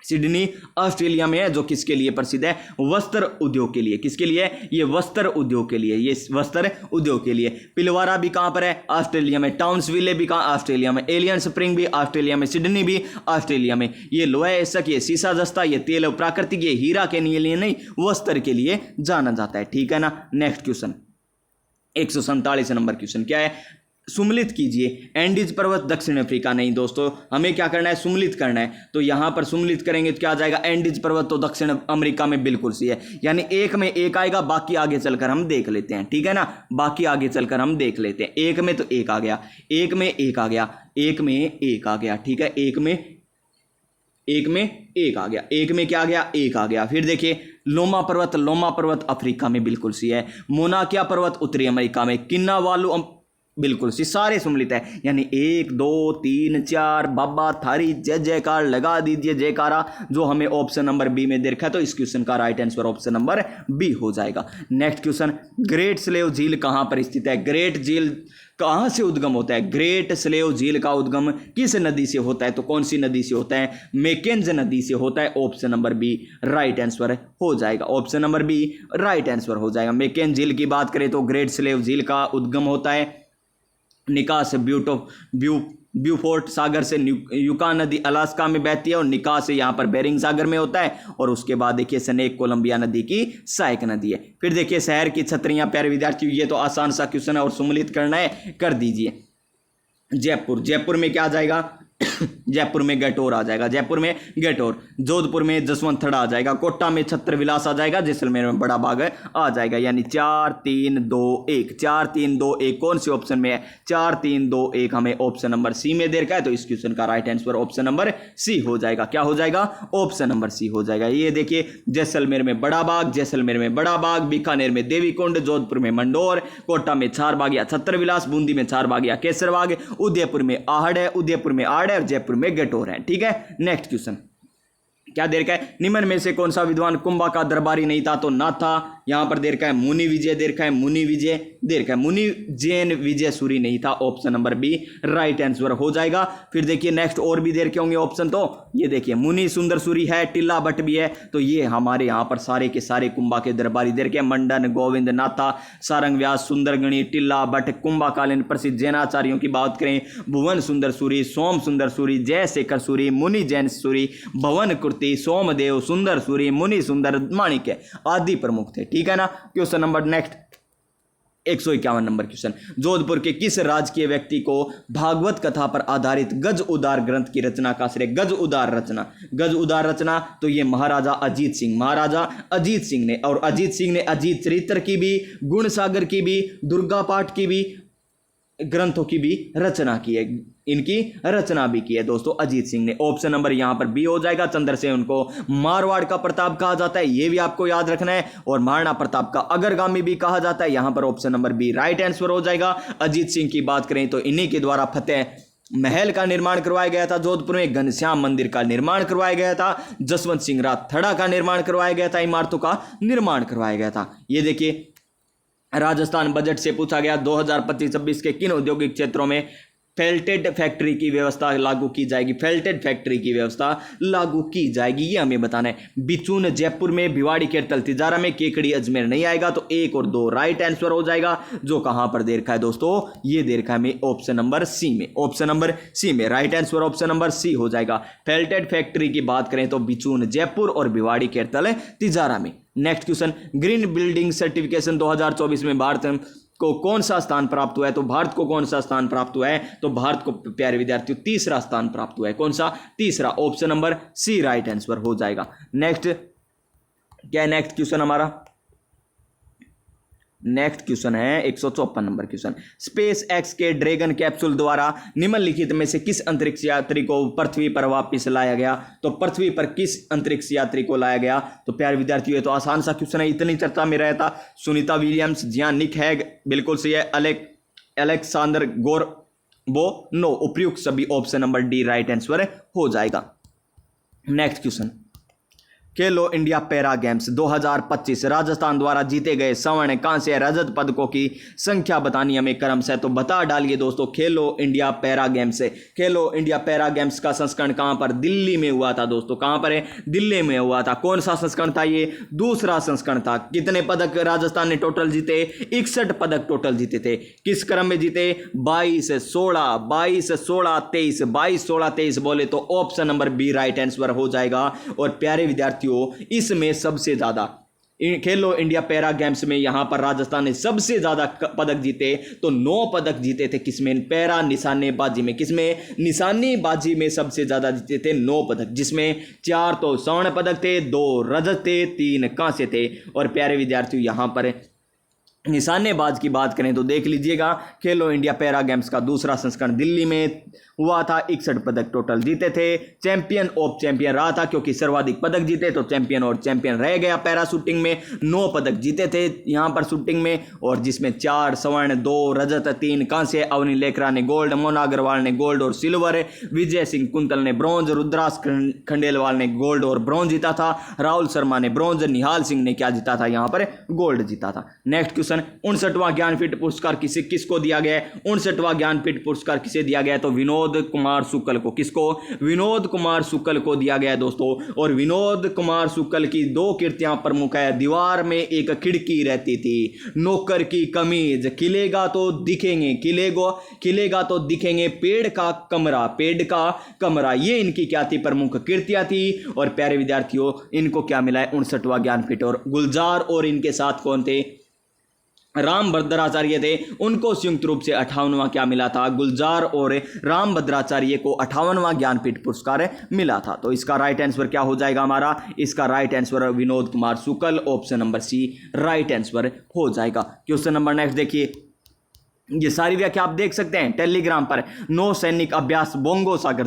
सिडनी ऑस्ट्रेलिया में है, जो किसके लिए प्रसिद्ध है, वस्त्र उद्योग के लिए, किसके लिए, ये वस्त्र उद्योग के लिए, ये वस्त्र उद्योग के लिए। पिलवारा भी कहां पर है, ऑस्ट्रेलिया में, टाउन्सविले भी कहां, ऑस्ट्रेलिया में, एलियन स्प्रिंग भी ऑस्ट्रेलिया में, सिडनी भी ऑस्ट्रेलिया में। ये लोहा अयस्क, ये सीसा जस्ता, ये तेल प्राकृतिक, ये हीरा के लिए नहीं, वस्त्र के लिए जाना जाता है, ठीक है ना। नेक्स्ट क्वेश्चन 147 नंबर क्वेश्चन क्या है, सुमलित कीजिए, एंडीज पर्वत दक्षिण अफ्रीका, नहीं दोस्तों हमें क्या करना है, सुमलित करना है, तो यहां पर सुमलित करेंगे तो क्या आ जाएगा, एंडीज पर्वत तो दक्षिण अमेरिका में बिल्कुल सही है, यानी एक में एक आएगा, बाकी आगे चलकर हम देख लेते हैं, ठीक है ना, बाकी आगे चलकर हम देख लेते हैं। एक में तो एक आ गया, एक में एक आ गया, एक में एक आ गया, ठीक है, एक में एक आ गया, एक में क्या आ गया, एक आ गया। फिर देखिए लोमा पर्वत अफ्रीका में बिल्कुल सही है, मोनाकिया पर्वत उत्तरी अमेरिका में, किन्नावालू बिल्कुल सी, सारे सुमलित है, यानी 1 2 3 4 बाबा थारी जय जयकार लगा दीजिए जयकारा, जो हमें ऑप्शन नंबर बी में दे रखा है, तो इस क्वेश्चन का right answer option number B हो जाएगा। नेक्स्ट क्वेश्चन, ग्रेट स्लेव झील कहां पर स्थित है, ग्रेट झील कहां से उद्गम होता है, ग्रेट स्लेव झील का उद्गम किस नदी से होता है, तो कौन सी नदी से होता है, मैकेंज नदी से होता है, option number B right answer हो जाएगा, option number B right answer हो जाएगा। मैकेंज झील की बात करें तो ग्रेट स्लेव झील का उद्गम होता है निकास ब्यूफोर्ट सागर से युकान नदी अलास्का में बहती है और निकास यहाँ पर बेरिंग सागर में होता है। और उसके बाद देखिए स्नेक कोलंबिया नदी की सहायक नदी है। फिर देखिए शहर की छतरियां प्यारे विद्यार्थियों, ये तो आसान सा क्वेश्चन है और सम्मिलित करना है, कर दीजिए। जयपुर में क्या आ जाएगा जयपुर में गैटोर आ जाएगा, जयपुर में गैटोर। जोधपुर में जसवंत थड़ा आ जाएगा। कोटा में छत्र विलास आ जाएगा। जैसलमेर में बड़ा बाग आ जाएगा। यानी 4 3 2 1 4 3 2 1 कौन से ऑप्शन में है? 4 3 2 1 हमें ऑप्शन नंबर सी में दे रखा है, तो इस क्वेश्चन का right answer option number C हो जाएगा। क्या हो जाएगा? ऑप्शन नंबर सी हो जाएगा। ये देखिए जैसलमेर में बड़ा बाग, जैसलमेर में बड़ा बाग, बीकानेर में देवी कुंड, जोधपुर में मंडोर, कोटा में चारबाग या छत्र विलास, बूंदी में चारबाग या केसरबाग, उदयपुर में आहड़ है, उदयपुर में आड़ है और जयपुर में गैटोर है। ठीक है, नेक्स्ट क्वेश्चन क्या दे रखा है? निम्न में से कौन सा विद्वान कुंभा का दरबारी नहीं था? तो ना था। यहां पर दे रखा है मुनि विजय, दे रखा है मुनि विजय, दे रखा है मुनि जैन विजय सूरी नहीं था। Option number B right answer हो जाएगा। फिर देखिए नेक्स्ट और भी दे रखे होंगे ऑप्शन, तो ये देखिए मुनि सुंदर सूरी है, टिल्ला भट्ट भी है। तो ये हमारे यहाँ पर सारे के सारे कुंभा के दरबारी दे रखे हैं। मंडन, गोविंद नाथा, सारंग व्यास, सुंदरगणी, टिल्ला भट्ट। कुंभाकालीन प्रसिद्ध जैनाचार्यों की बात करें, भुवन सुंदर सूरी, सोम सुंदर सूरी, जयशेखर सूरी, मुनि जैन सूरी, भवन कुर्ती, सोमदेव, सुंदर सूरी, मुनि सुंदर, माणिक्य आदि प्रमुख थे। ठीक है ना। Question number next 151 number question, Jodhpur के किस राजकीय व्यक्ति को भागवत कथा पर आधारित गज उदार ग्रंथ की रचना का श्रेय? गज उदार रचना तो ये महाराजा अजीत सिंह ने, और अजीत सिंह ने अजीत चरित्र की भी, गुण सागर की भी, दुर्गा पाठ की भी, ग्रंथों की भी रचना की है, इनकी रचना भी की है दोस्तों अजीत सिंह ने। ऑप्शन नंबर यहां पर बी हो जाएगा। चंद्रसेन को मारवाड़ का प्रताप कहा जाता है, यह भी आपको याद रखना है, और महाराणा प्रताप का अग्रगामी भी कहा जाता है। यहां पर option number B right answer हो जाएगा। अजीत सिंह की बात करें तो इन्हीं के द्वारा फतेह महल का निर्माण करवाया गया था जोधपुर में, घनश्याम मंदिर का निर्माण करवाया गया था, जसवंत सिंह राठौड़ का निर्माण करवाया गया था, इमारतों का निर्माण करवाया गया था। ये देखिए राजस्थान बजट से पूछा गया 2025-26 के किन औद्योगिक क्षेत्रों में फेल्टेड फैक्ट्री की व्यवस्था लागू की जाएगी? फेल्टेड फैक्ट्री की व्यवस्था लागू की जाएगी, ये हमें बताना है। बिचून जयपुर में, भिवाड़ी केरतल तिजारा में, केकड़ी अजमेर नहीं आएगा, तो 1 और 2 राइट आंसर हो जाएगा। जो कहां पर दे रखा है दोस्तों? ये दे रखा है हमें ऑप्शन नंबर सी में, ऑप्शन नंबर सी में right answer option number C हो जाएगा। फेल्टेड फैक्ट्री की बात करें तो बिचून जयपुर और भिवाड़ी केरतल तिजारा में। Next question, green building certification 2024 में भारत को कौन सा स्थान प्राप्त हुआ है? तो भारत को कौन सा स्थान प्राप्त हुआ है? तो भारत को प्यारे विद्यार्थियों तीसरा स्थान प्राप्त हुआ है। कौन सा? तीसरा। Option number C right answer हो जाएगा। नेक्स्ट क्या है? नेक्स्ट क्वेश्चन हमारा नेक्स्ट क्वेश्चन है 154 नंबर क्वेश्चन, स्पेस एक्स के ड्रैगन कैप्सूल द्वारा निम्नलिखित में से किस अंतरिक्ष यात्री को पृथ्वी पर वापस लाया गया? तो पृथ्वी पर किस अंतरिक्ष यात्री को लाया गया? तो प्यारे विद्यार्थियों ये तो आसान सा क्वेश्चन है, इतनी चर्चा में रहता। सुनीता विलियम्स, जियान निक हैग, बिल्कुल सही है। अलेक्सांडर गोरबो, नो। उपयुक्त सभी option number D right answer हो जाएगा। नेक्स्ट क्वेश्चन, खेलो इंडिया पैरा गेम्स 2025 राजस्थान द्वारा जीते गए स्वर्ण, कांस्य, रजत पदकों की संख्या बतानी हमें क्रम से, तो बता डालिए दोस्तों। खेलो इंडिया पैरा गेम्स से, खेलो इंडिया पैरा गेम्स का संस्करण कहां पर? दिल्ली में हुआ था दोस्तों। कहां पर है? दिल्ली में हुआ था। कौन सा संस्करण था? ये दूसरा संस्करण था। कितने पदक राजस्थान ने टोटल जीते? 61 पदक टोटल जीते थे। किस क्रम में जीते? 22 16 22 16 23 22 16 23 बोले तो option number B right answer हो जाएगा। और प्यारे विद्यार्थी इसमें सबसे ज्यादा खेलो इंडिया पैरा गेम्स में यहां पर राजस्थान ने सबसे ज्यादा पदक जीते, तो 9 पदक जीते थे। किसमें? पैरा निशानेबाजी में। किसमें? निशानेबाजी में सबसे ज्यादा जीते थे 9 पदक, जिसमें 4 तो स्वर्ण पदक थे, 2 रजत थे, 3 कांस्य थे। और प्यारे विद्यार्थियों यहां पर निशानेबाज की बात करें तो देख लीजिएगा, खेलो इंडिया पैरा गेम्स का दूसरा संस्करण दिल्ली में हुआ था। 61 पदक टोटल जीते थे। चैंपियन ऑफ चैंपियन रहा था, क्योंकि सर्वाधिक पदक जीते तो चैंपियन और चैंपियन रह गया। पैरा शूटिंग में 9 पदक जीते थे यहां पर शूटिंग में, और जिसमें 4 स्वर्ण, 2 रजत, 3 कांस्य। अवनी लेखरा ने गोल्ड, मोना अग्रवाल ने गोल्ड और सिल्वर, विजय सिंह कुंतल ने ब्रॉन्ज, रुद्रास खंडेलवाल ने गोल्ड और ब्रॉन्ज जीता था, राहुल शर्मा ने ब्रॉन्ज, निहाल सिंह ने क्या जीता था? यहां पर गोल्ड जीता था। नेक्स्ट क्वेश्चन क्वेश्चन 59वां ज्ञानपीठ पुरस्कार किसको दिया गया है? 59वां ज्ञानपीठ पुरस्कार किसे दिया गया है? तो विनोद कुमार शुक्ल को। किसको? विनोद कुमार शुक्ल को दिया गया है दोस्तों। और विनोद कुमार शुक्ल की 2 कृतियां प्रमुख है। दीवार में एक खिड़की रहती थी, नौकर की कमीज, खिलेगा तो दिखेंगे, खिलेगा तो दिखेंगे, पेड़ का कमरा, ये इनकी क्या थी? प्रमुख कृतियां थी। और प्यारे विद्यार्थियों, इनको क्या मिला है? 59वां ज्ञानपीठ। और गुलजार और इनके साथ कौन थे? रामभद्राचार्य थे, उनको संयुक्त रूप से 58वां क्या मिला था? गुलजार और रामभद्राचार्य को 58वां ज्ञानपीठ पुरस्कार मिला था। तो इसका राइट आंसर क्या हो जाएगा हमारा? इसका right answer Vinod Kumar Shukla, option number C right answer हो जाएगा। क्वेश्चन नंबर नेक्स्ट देखिए, ये सारी व्याख्या आप देख सकते हैं टेलीग्राम पर। नौ सैनिक अभ्यास बोंगो सागर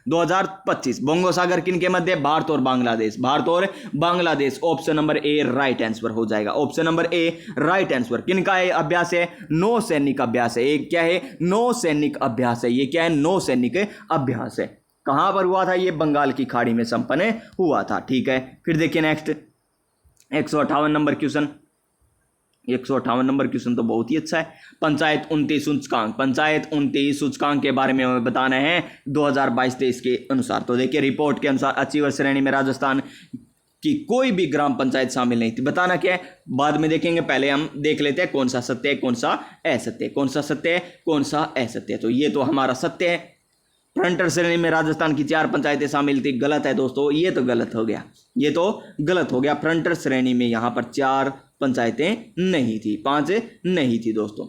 2025। बोंगो सागर किन के मध्य? भारत और Bangladesh. Option number A right answer हो जाएगा। Option number A right answer. किन का अभ्यास है? नौ सैनिक अभ्यास है। एक क्या है? नौ सैनिक अभ्यास है। ये क्या है? नौ सैनिक अभ्यास है। कहां पर हुआ था? ये बंगाल की खाड़ी में संपन्न हुआ था। ठीक है, फिर देखिए next 158 number question. 158 number question तो बहुत ही अच्छा है। पंचायत 29 सूचकांक के बारे में हमें बताना है 2022-23 के अनुसार। तो देखिए रिपोर्ट के अनुसार अचीवर श्रेणी में राजस्थान की कोई भी ग्राम पंचायत शामिल नहीं थी। बताना क्या है बाद में देखेंगे, पहले हम देख लेते हैं कौन सा सत्य है, कौन सा असत्य है, कौन सा सत्य है, कौन सा असत्य है। तो ये तो हमारा सत्य है। फ्रंटर श्रेणी में राजस्थान की 4 पंचायतें शामिल थी। गलत है दोस्तों, ये तो गलत हो गया। फ्रंटर श्रेणी में यहां पर 4 पंचायतें नहीं थी, 5 नहीं थी दोस्तों।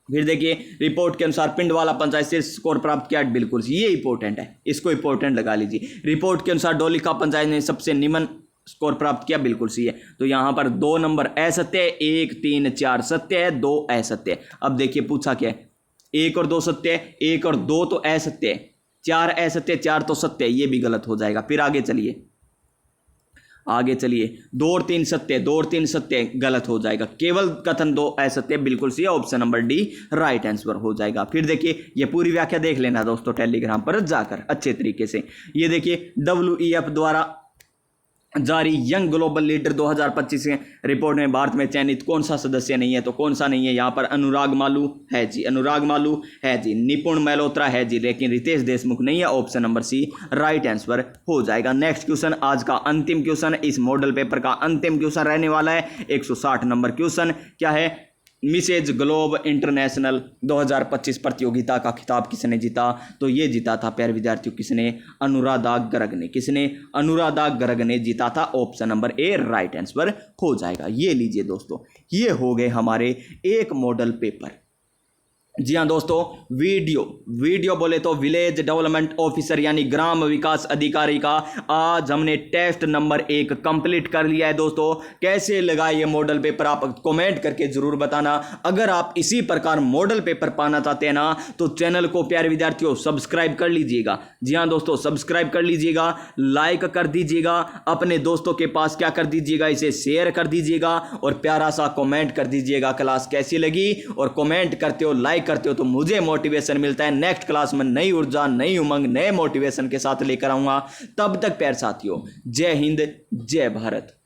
फिर देखिए रिपोर्ट के अनुसार पिंडवाला पंचायत से स्कोर प्राप्त किया, बिल्कुल ये इंपॉर्टेंट है, इसको इंपॉर्टेंट लगा लीजिए। रिपोर्ट के अनुसार डोलिखा पंचायत ने सबसे निम्न स्कोर प्राप्त किया, बिल्कुल सही है। तो यहां पर 2 नंबर असत्य है, 1, 3, 4 सत्य है, 2 असत्य है। अब देखिए पूछा क्या है, 1 और 2 सत्य है, 1 और 2 तो असत्य है, 4 असत्य, 4 तो सत्य है, ये भी गलत हो जाएगा। फिर आगे चलिए 2 और 3 सत्य, 2 और 3 सत्य गलत हो जाएगा। केवल कथन 2 असत्य, बिल्कुल सही, option number D right answer हो जाएगा। फिर देखिए ये पूरी व्याख्या देख लेना दोस्तों टेलीग्राम पर जाकर अच्छे तरीके से। ये देखिए WEF द्वारा जारी यंग ग्लोबल लीडर 2025 के रिपोर्ट में भारत में चयनित कौन सा सदस्य नहीं है? तो कौन सा नहीं है? यहाँ पर अनुराग मालू है जी, निपुण मल्होत्रा है जी, लेकिन रितेश देशमुख नहीं है। Option number C right answer हो जाएगा। नेक्स्ट क्वेश्चन, आज का अंतिम क्वेश्चन, इस मॉडल पेपर का अंतिम क्वेश्चन रहने वाला है 160 नंबर क्वेश्चन। क्या है? मिसेज ग्लोब इंटरनेशनल 2025 प्रतियोगिता का खिताब किसने जीता? तो ये जीता था प्यारे विद्यार्थियों, किसने? अनुराधा गर्ग ने। किसने? अनुराधा गर्ग ने जीता था। Option number A right answer हो जाएगा। ये लीजिए दोस्तों, ये हो गए हमारे एक मॉडल पेपर। जी हाँ दोस्तों, वीडियो बोले तो विलेज डेवलपमेंट ऑफिसर यानी ग्राम विकास अधिकारी का आज हमने टेस्ट नंबर 1 कंप्लीट कर लिया है दोस्तों। कैसे लगा ये मॉडल पेपर आप कमेंट करके जरूर बताना। अगर आप इसी प्रकार मॉडल पेपर पाना चाहते हैं ना तो चैनल को प्यारे विद्यार्थियों सब्सक्राइब कर लीजिएगा। जी हाँ दोस्तों, सब्सक्राइब कर लीजिएगा, लाइक कर दीजिएगा, अपने दोस्तों के पास क्या कर दीजिएगा, इसे शेयर कर दीजिएगा और प्यारा सा कमेंट कर दीजिएगा क्लास कैसी लगी। और कमेंट करते हो, लाइक करते हो तो मुझे मोटिवेशन मिलता है। नेक्स्ट क्लास में नई ऊर्जा, नई उमंग, नए मोटिवेशन के साथ लेकर आऊंगा। तब तक प्यारे साथियों, जय हिंद, जय भारत।